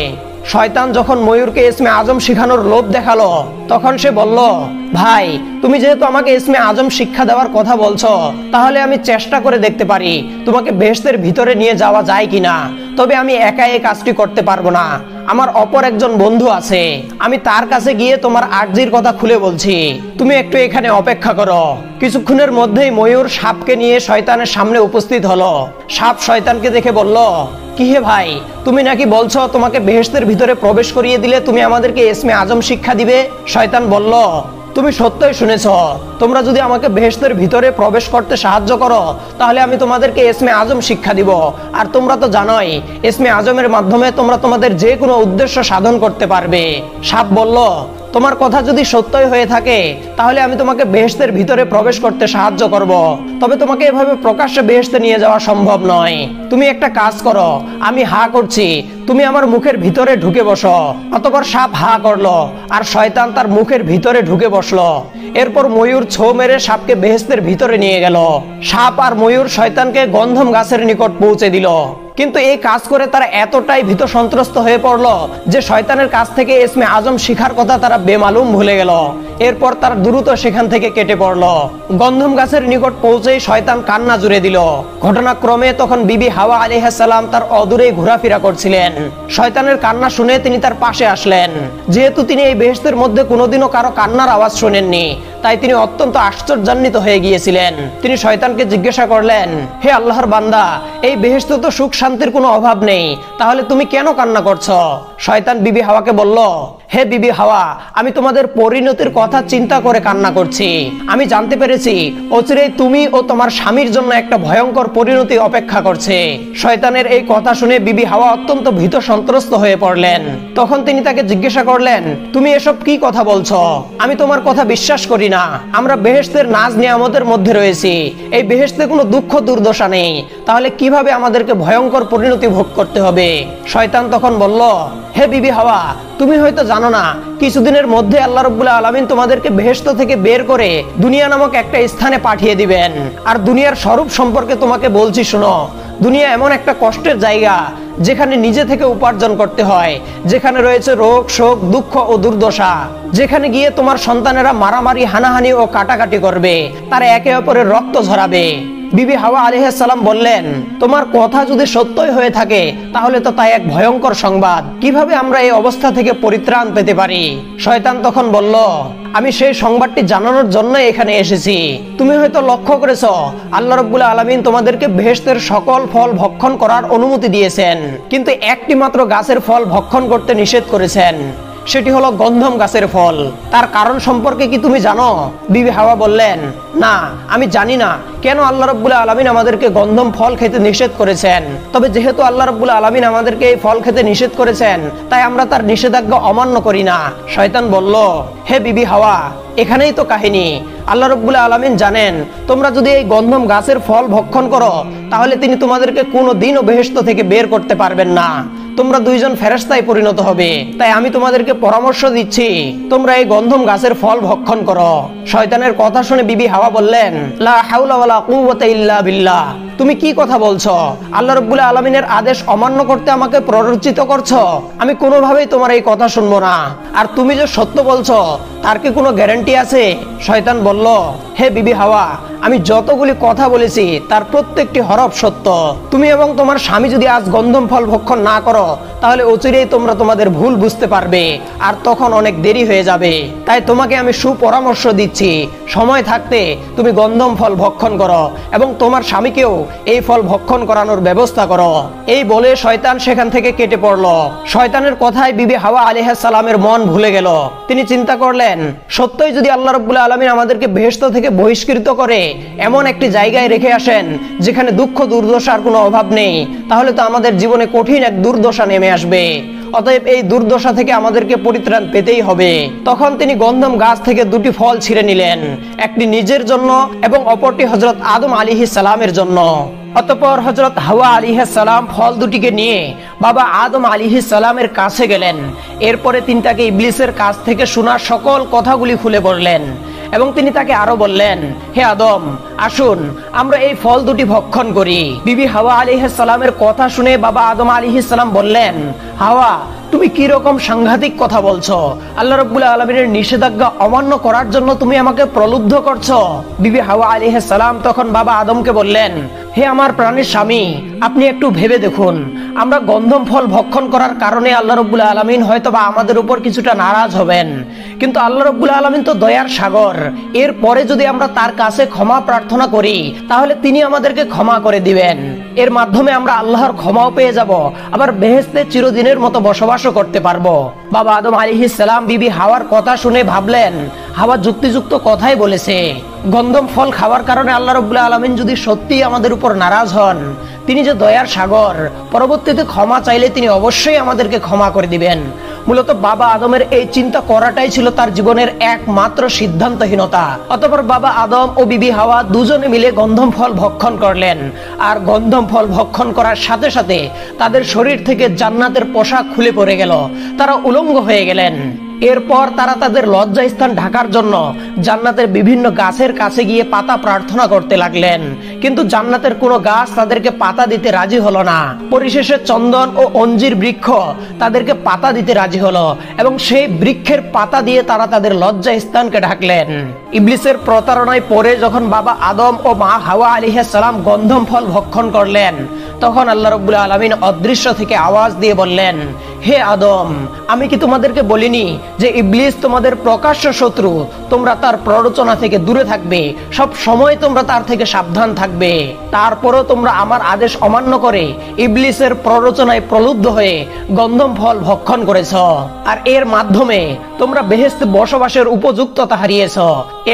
শয়তান যখন ময়ূরকে ইসমে আজম শিখানোর লোভ দেখালো, তখন সে বলল, ভাই, তুমি যেহেতু আমাকে ইসমে আজম শিক্ষা দেওয়ার কথা বলছো, তাহলে আমি চেষ্টা করে দেখতে পারি তোমাকে বেহেশতের ভিতরে নিয়ে যাওয়া যায় কিনা। তবে আমি একা এই কাজটি করতে পারবো না, আমার অপর একজন বন্ধু আছে, আমি তার কাছে গিয়ে তোমার আরজির কথা খুলে বলছি, তুমি একটু এখানে অপেক্ষা করো। কিছুক্ষণের মধ্যেই ময়ূর সাপকে নিয়ে শয়তানের সামনে উপস্থিত হলো। সাপ শয়তানকে দেখে বলল, কি হে ভাই, তুমি নাকি বলছো তোমাকে বেহেশতের ভিতরে প্রবেশ করিয়ে দিলে তুমি আমাদেরকে ইসমে আজম শিক্ষা দিবে? শয়তান বলল, তুমি সত্যই শুনেছ, তোমরা যদি আমাকে বেহেশতের ভিতরে প্রবেশ করতে সাহায্য করো তাহলে আমি তোমাদেরকে ইসমে আজম শিক্ষা দিব। আর তোমরা তো জানোই ইসমে আজমের মাধ্যমে তোমরা তোমাদের যে কোনো উদ্দেশ্য সাধন করতে পারবে। সাপ বলল, তোমার কথা যদি সত্যই হয়ে থাকে তাহলে আমি তোমাকে বেহেশতের ভিতরে প্রবেশ করতে সাহায্য করব, তবে তোমাকে এভাবে প্রকাশ্যে বেহেশতে নিয়ে যাওয়া সম্ভব নয়। তুমি একটা কাজ করো, আমি হা করছি, তুমি আমার মুখের ভিতরে ঢুকে বসো। অতঃপর সাপ হা করলো আর শয়তান তার মুখের ভিতরে ঢুকে বসলো। এরপর ময়ূর ছো মেরে সাপকে বেহেশতের ভিতরে নিয়ে গেল। সাপ আর ময়ূর শয়তানকে গন্ধম গাছের নিকট পৌঁছে দিল। কিন্তু এই কাজ করে তারা এতটাই ভীত সন্ত্রস্ত হয়ে পড়লো যে শয়তানের কাছ থেকে ইসমে আজম শিখার কথা তারা বেমালুম ভুলে গেল। এরপর তারা দ্রুত সেখান থেকে কেটে পড়লো। গন্ধম গাছের নিকট পৌঁছেই শয়তান কান্না জুড়ে দিল। ঘটনাক্রমে তখন বিবি হাওয়া আলাইহিস সালাম তার অদূরেই ঘোরাফেরা করছিলেন। শয়তানের কান্না শুনে তিনি তার পাশে আসলেন। যেহেতু তিনি এই বেহেশতের মধ্যে কোনোদিনও কারো কান্নার আওয়াজ শোনেননি, তাই তিনি অত্যন্ত আশ্চর্যান্বিত হয়ে গিয়েছিলেন। তিনি শয়তানকে জিজ্ঞাসা করলেন, হে আল্লাহর বান্দা, এই বেহেশতে তো সুখ শান্তির কোনো অভাব নেই, তাহলে তুমি কেন কান্না করছো? শয়তান বিবি হাওয়াকে বলল, হে বিবি হাওয়া, আমি তোমাদের পরিণতির কথা কথা চিন্তা করে কান্না করছি। আমি জানতে পেরেছি অচিরেই তুমি ও তোমার স্বামীর জন্য একটা ভয়ঙ্কর পরিণতি অপেক্ষা করছে। শয়তানের এই কথা শুনে বিবি হাওয়া অত্যন্ত ভীত সন্ত্রস্ত হয়ে পড়লেন। তখন তিনি তাকে জিজ্ঞাসা করলেন, তুমি এসব কি কথা বলছো? আমি তোমার কথা বিশ্বাস করি না। আমরা বেহেশতের নাজ নিয়ামতের মধ্যে রয়েছি, এই বেহেশতে কোনো দুঃখ দুর্দশা নেই, তাহলে কিভাবে আমাদেরকে ভয়ঙ্কর পরিণতি ভোগ করতে হবে? শয়তান তখন বলল, হে বিবি হাওয়া, তুমি হয়তো জানো না, কিছুদিনের মধ্যে আল্লাহ রাব্বুল আলামিন তোমাদেরকে বেহেশত থেকে বের করে দুনিয়া নামক একটা স্থানে পাঠিয়ে দিবেন। আর দুনিয়ার স্বরূপ সম্পর্কে তোমাকে বলছি শোনো। দুনিয়া এমন একটা কষ্টের জায়গা যেখানে নিজে থেকে উপার্জন করতে হয়, যেখানে রয়েছে রোগ শোক দুঃখ ও দুর্দশা, যেখানে গিয়ে তোমার সন্তানেরা মারামারি হানাহানি ও কাটাকাটি করবে, তারা একে অপরের রক্ত ঝরাবে। বিবি হাওয়া আলাইহিস সালাম বললেন, তোমার কথা যদি সত্যই হয়ে থাকে তাহলে তো তাই এক ভয়ঙ্কর সংবাদ। কিভাবে আমরা এই অবস্থা থেকে পরিত্রাণ পেতে পারি? শয়তান তখন বলল, আমি সেই সংবাদটি জানানোর জন্য এখানে এসেছি। তুমি হয়তো লক্ষ্য করেছো আল্লাহ রাব্বুল আলামিন তোমাদেরকে বেহেশতের সকল ফল ভক্ষণ করার অনুমতি দিয়েছেন, কিন্তু একটি মাত্র গাছের ফল ভক্ষণ করতে নিষেধ করেছেন, সেটি হলো গন্ধম গাছের ফল। তার কারণ সম্পর্কে কি তুমি জানো? বিবি হাওয়া বললেন, না, আমি জানি না কেন আল্লাহ রাব্বুল আলামিন আমাদেরকে গন্ধম ফল খেতে নিষেধ করেছেন। তবে যেহেতু আল্লাহ রাব্বুল আলামিন আমাদেরকে এই ফল খেতে নিষেধ করেছেন, তাই আমরা তার নিষেধাজ্ঞা অমান্য করি না। শয়তান বলল, হে বিবি হাওয়া, এখানেই তো কাহিনী। আল্লাহ রাব্বুল আলামিন জানেন তোমরা যদি এই গন্ধম গাছের ফল ভক্ষণ করো তাহলে তিনি তোমাদেরকে কোনোদিনও বেহেশত থেকে বের করতে পারবেন না। তোমরা দুইজন ফেরেশতায় পরিণত হবে। তাই আমি তোমাদেরকে পরামর্শ দিচ্ছি, তোমরা এই গন্ধম গাছের ফল ভক্ষণ করো। শয়তানের কথা শুনে বিবি হাওয়া বললেন, লা হাওলা ওয়ালা কুওয়াতা ইল্লা বিল্লাহ। তুমি কি কথা বলছো? আল্লাহ রাব্বুল আলামিনের আদেশ অমান্য করতে আমাকে প্ররোচিত করছো? আমি কোনোভাবেই তোমার এই কথা শুনবো না। আর তুমি যে সত্য বলছো তার কি কোনো গ্যারান্টি আছে? শয়তান বলল, হে বিবি হাওয়া, আমি যতগুলি কথা বলেছি তার প্রত্যেকটি হরফ সত্য। তুমি এবং তোমার স্বামী যদি আজ গন্ধম ফল ভক্ষণ না করো তাহলে অচিরেই তোমরা তোমাদের ভুল বুঝতে পারবে, আর তখন অনেক দেরি হয়ে যাবে। তাই তোমাকে আমি সুপরামর্শ দিচ্ছি, সময় থাকতে তুমি গন্ধম ফল ভক্ষণ করো এবং তোমার স্বামীকেও এই ফল ভক্ষণ করানোর ব্যবস্থা করো। এই বলে শয়তান সেখান থেকে কেটে পড়ল। শয়তানের কথায় বিবি হাওয়া আলাইহিস সালামের মন ভুলে গেল। তিনি চিন্তা করলেন, সত্যই যদি আল্লাহ রাব্বুল আলামিন আমাদেরকে বেহেশত থেকে বহিষ্কৃত করে এমন একটি জায়গায় রেখে আসেন যেখানে দুঃখ দুর্দশার কোনো অভাব নেই, তাহলে তো আমাদের জীবনে কঠিন এক দুর্দশা নেমে আসবে। অতএব এই দুর্দশা থেকে আমাদেরকে পরিত্রাণ পেতেই হবে। তখন তিনি গন্ধম গাছ থেকে দুটি ফল ছিঁড়ে নিলেন, একটি নিজের জন্য এবং অপরটি হযরত আদম আলাইহিস সালামের জন্য। অতঃপর হযরত হাওয়া আলাইহিস সালাম ফল দুটিকে নিয়ে বাবা আদম আলাইহিস সালামের কাছে গেলেন। এরপরে তিনি তাকে ইবলিসের কাছ থেকে শোনা সকল কথাগুলি খুলে বললেন এবং তিনি তাকে আরো বললেন, হে আদম, আসুন আমরা এই ফল দুটি ভক্ষণ করি। বিবি হাওয়া আলাইহিস সালামের কথা শুনে বাবা আদম আলাইহিস সালাম বললেন, হাওয়া, তুমি কি রকম সাংঘাতিক কথা বলছো? আল্লাহ রাব্বুল আলামিনের নিষেধাজ্ঞা অমান্য করার জন্য তুমি আমাকে প্রলুব্ধ করছো? বিবি হাওয়া আলাইহিস সালাম তখন বাবা আদমকে বললেন, হে আমার প্রাণের স্বামী, আপনি একটু ভেবে দেখুন, আমরা গন্ধম ফল ভক্ষণ করার কারণে আল্লাহ রাব্বুল আলামিন হয়তোবা আমাদের উপর কিছুটা নারাজ হবেন, কিন্তু আল্লাহ রাব্বুল আলামিন তো দয়ার সাগর। এরপরে যদি আমরা তার কাছে ক্ষমা প্রার্থনা করি তাহলে তিনি আমাদেরকে ক্ষমা করে দিবেন। এর মাধ্যমে আমরা আল্লাহর ক্ষমাও পেয়ে যাব, আবার বেহেশতে চিরদিনের মতো বসবাসও করতে পারবো। বাবা আদম আলাইহিস সালাম বিবি হাওয়ার কথা শুনে ভাবলেন, হাওয়া যুক্তিযুক্ত কথাই বলেছে। গন্ধম ফল খাওয়ার কারণে আল্লাহ রাব্বুল আলামিন যদি সত্যি আমাদের উপর নারাজ হন, তিনি যে দয়ার সাগর, পরবর্তীতে ক্ষমা চাইলে তিনি অবশ্যই আমাদেরকে ক্ষমা করে দিবেন। মূলত বাবা আদমের এই চিন্তা করাটাই ছিল তার জীবনের একমাত্র সিদ্ধান্তহীনতা। অতঃপর বাবা আদম ও বিবি হাওয়া দুজনে মিলে গন্ধম ফল ভক্ষণ করলেন, আর গন্ধম ফল ভক্ষণ করার সাথে সাথে তাদের শরীর থেকে জান্নাতের পোশাক খুলে পড়ে গেল, তারা উলঙ্গ হয়ে গেলেন। এরপর তারা তাদের লজ্জা স্থান ঢাকার জন্য জান্নাতের বিভিন্ন গাছের কাছে গিয়ে পাতা প্রার্থনা করতে লাগলেন, কিন্তু জান্নাতের কোনো গাছ তাদেরকে পাতা দিতে রাজি হলো না। পরিশেষে চন্দন ও অঞ্জির বৃক্ষ তাদেরকে পাতা দিতে রাজি হলো এবং সেই বৃক্ষের পাতা দিয়ে তারা তাদের লজ্জা স্থানকে ঢাকলেন। ইবলিসের প্রতারণায় পড়ে যখন বাবা আদম ও মা হাওয়া আলাইহিস সালাম গন্ধম ফল ভক্ষণ করলেন, তখন আল্লাহ রাব্বুল আলামিন অদৃশ্য থেকে আওয়াজ দিয়ে বললেন, হে আদম, আমি কি তোমাদেরকে বলিনি যে ইবলিস তোমাদের প্রকাশ্য শত্রু, তোমরা তার প্ররোচনা থেকে দূরে থাকবে, সব সময় তোমরা তার থেকে সাবধান থাকবে। তারপরও তোমরা আমার আদেশ অমান্য করে ইবলিসের প্ররোচনায় প্রলুব্ধ হয়ে গন্ধম ফল ভক্ষণ করেছ, আর এর মাধ্যমে তোমরা বেহেশতে বসবাসের উপযুক্ততা হারিয়েছ।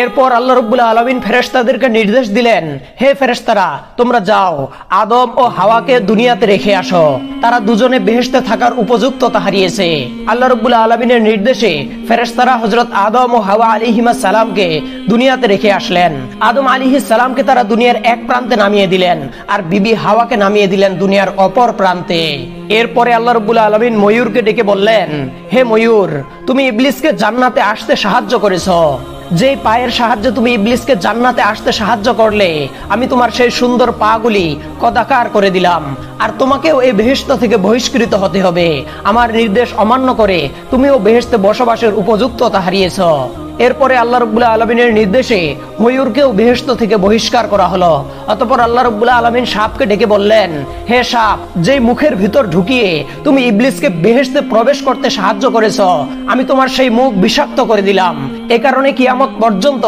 এরপর আল্লাহ রাব্বুল আলামিন ফেরেশতাদেরকে নির্দেশ দিলেন, হে ফেরেশতারা, তোমরা যাও আদম ও হাওয়াকে দুনিয়াতে রেখে আসো। তারা দুজনে বেহেশতে থাকার উপযুক্ততা হারিয়েছে। আল্লাহ রাব্বুল আলামিনের নির্দেশে ফেরেশতারা হযরত আদম ও হাওয়া আলাইহিস সালামকে দুনিয়াতে রেখে আসলেন। আদম আলাইহিস সালামকে তারা দুনিয়ার এক প্রান্তে নামিয়ে দিলেন, আর বিবি হাওয়াকে নামিয়ে দিলেন দুনিয়ার অপর প্রান্তে। এরপরে আল্লাহ রাব্বুল আলামিন ময়ূরকে ডেকে বললেন, হে ময়ূর, তুমি ইবলিসকে জান্নাতে আসতে সাহায্য করেছো। যে পায়ের সাহায্যে তুমি ইবলিসকে জান্নাতে আসতে সাহায্য করলে, আমি তোমার সেই সুন্দর পাগুলি কদাকার করে দিলাম, আর তোমাকেও এই বেহেশত থেকে বহিষ্কৃত হতে হবে। আমার নির্দেশ অমান্য করে তুমিও বেহেশতে বসবাসের উপযুক্ততা হারিয়েছ। এরপরে আল্লাহ রাব্বুল আলামিনের নির্দেশে ময়ূরকেও বেহেশত থেকে বহিষ্কার করা হলো। অতঃপর আল্লাহ রাব্বুল আলামিন সাপকে ডেকে বললেন, হে সাপ, যে মুখের ভিতর ঢুকিয়ে তুমি ইবলিসকে বেহেশতে প্রবেশ করতে সাহায্য করেছ, আমি তোমার সেই মুখ বিষাক্ত করে দিলাম। এ কারণে কিয়ামত পর্যন্ত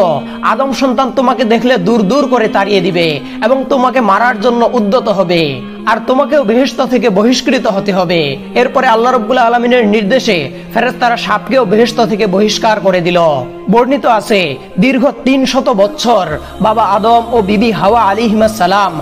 আদম সন্তান তোমাকে দেখলে দূর দূর করে তাড়িয়ে দিবে এবং তোমাকে মারার জন্য উদ্যত হবে, আর তোমাকেও বেহেশত থেকে বহিষ্কৃত হতে হবে। এরপরে আল্লাহ রাব্বুল আলামিনের নির্দেশে ফেরেশতারা সাপকেও বেহেশত থেকে বহিষ্কার করে দিল। বর্ণিত আছে, দীর্ঘ 300 বছর বাবা আদম ও বিবি হাওয়া আলাইহিস সালাম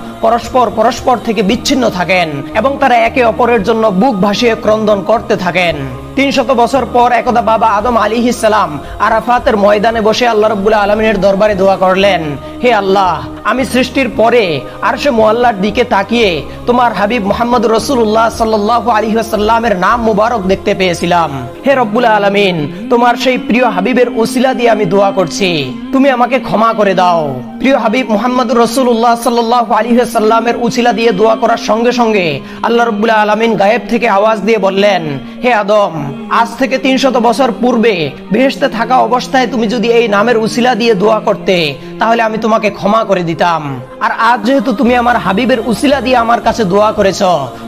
পরস্পর থেকে বিচ্ছিন্ন থাকেন এবং তারা একে অপরের জন্য বুক ভাসিয়ে ক্রন্দন করতে থাকেন। 300 বছর পর একদা বাবা আদম আলাইহিস সালাম আরাফাতের ময়দানে বসে আল্লাহ রাব্বুল আলামিনের দরবারে দোয়া করলেন, হে আল্লাহ, আমি সৃষ্টির পরে আরশে মুআল্লার দিকে তাকিয়ে তোমার হাবিব মুহাম্মদ রাসূলুল্লাহ সাল্লাল্লাহু আলাইহি ওয়াসাল্লামের নাম মুবারক দেখতে পেয়েছিলাম। হে রব্বুল আলামিন, তোমার সেই প্রিয় হাবিবের উসিলা দিয়ে আমি দোয়া করছি, তুমি আমাকে ক্ষমা করে দাও। প্রিয় হাবিব মুহাম্মদ রাসূলুল্লাহ সাল্লাল্লাহু আলাইহি ওয়াসাল্লামের উসিলা দিয়ে দোয়া করার সঙ্গে সঙ্গে আল্লাহ রাব্বুল আলামিন গায়েব থেকে আওয়াজ দিয়ে বললেন, হে আদম, আজ থেকে 300 বছর পূর্বে বেহেশতে থাকা অবস্থায় তুমি যদি এই নামের উসিলা দিয়ে দোয়া করতে, তাহলে আমি তোমাকে ক্ষমা করে দিতাম। আর আজ যেহেতু তুমি আমার হাবিবের উসিলা দিয়ে আমার কাছে দোয়া করেছ,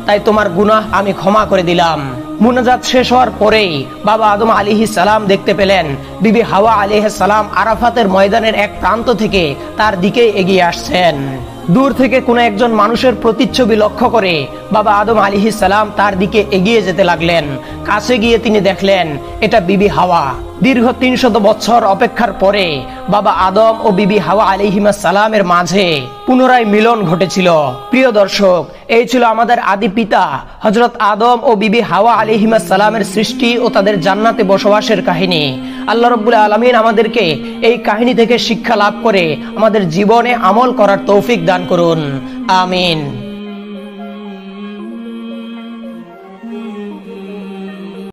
তাই তোমার গুনাহ আমি ক্ষমা করে দিলাম। মুনাজাত শেষ হওয়ার পরেই বাবা আদম আলাইহিস সালাম দেখতে পেলেন বিবি হাওয়া আলাইহিস সালাম আরাফাতের ময়দানের এক প্রান্ত থেকে তার দিকে এগিয়ে আসছেন। দূর থেকে কোনো একজন মানুষের প্রতিচ্ছবি লক্ষ্য করে বাবা আদম আলাইহিস সালাম তার দিকে এগিয়ে যেতে লাগলেন। কাছে গিয়ে তিনি দেখলেন এটা বিবি হাওয়া। দীর্ঘ 300 বছর অপেক্ষার পরে বাবা আদম ও বিবি হাওয়া আলাইহিস সালামের মাঝে পুনরায় মিলন ঘটেছিল। প্রিয় দর্শক, এই ছিল আমাদের আদি পিতা হযরত আদম ও বিবি হাওয়া আলাইহিস সালামের সৃষ্টি ও তাদের জান্নাতে বসবাসের কাহিনী। আল্লাহ রাব্বুল আলামিন আমাদেরকে এই কাহিনী থেকে শিক্ষা লাভ করে আমাদের জীবনে আমল করার তৌফিক দান করুন। আমিন।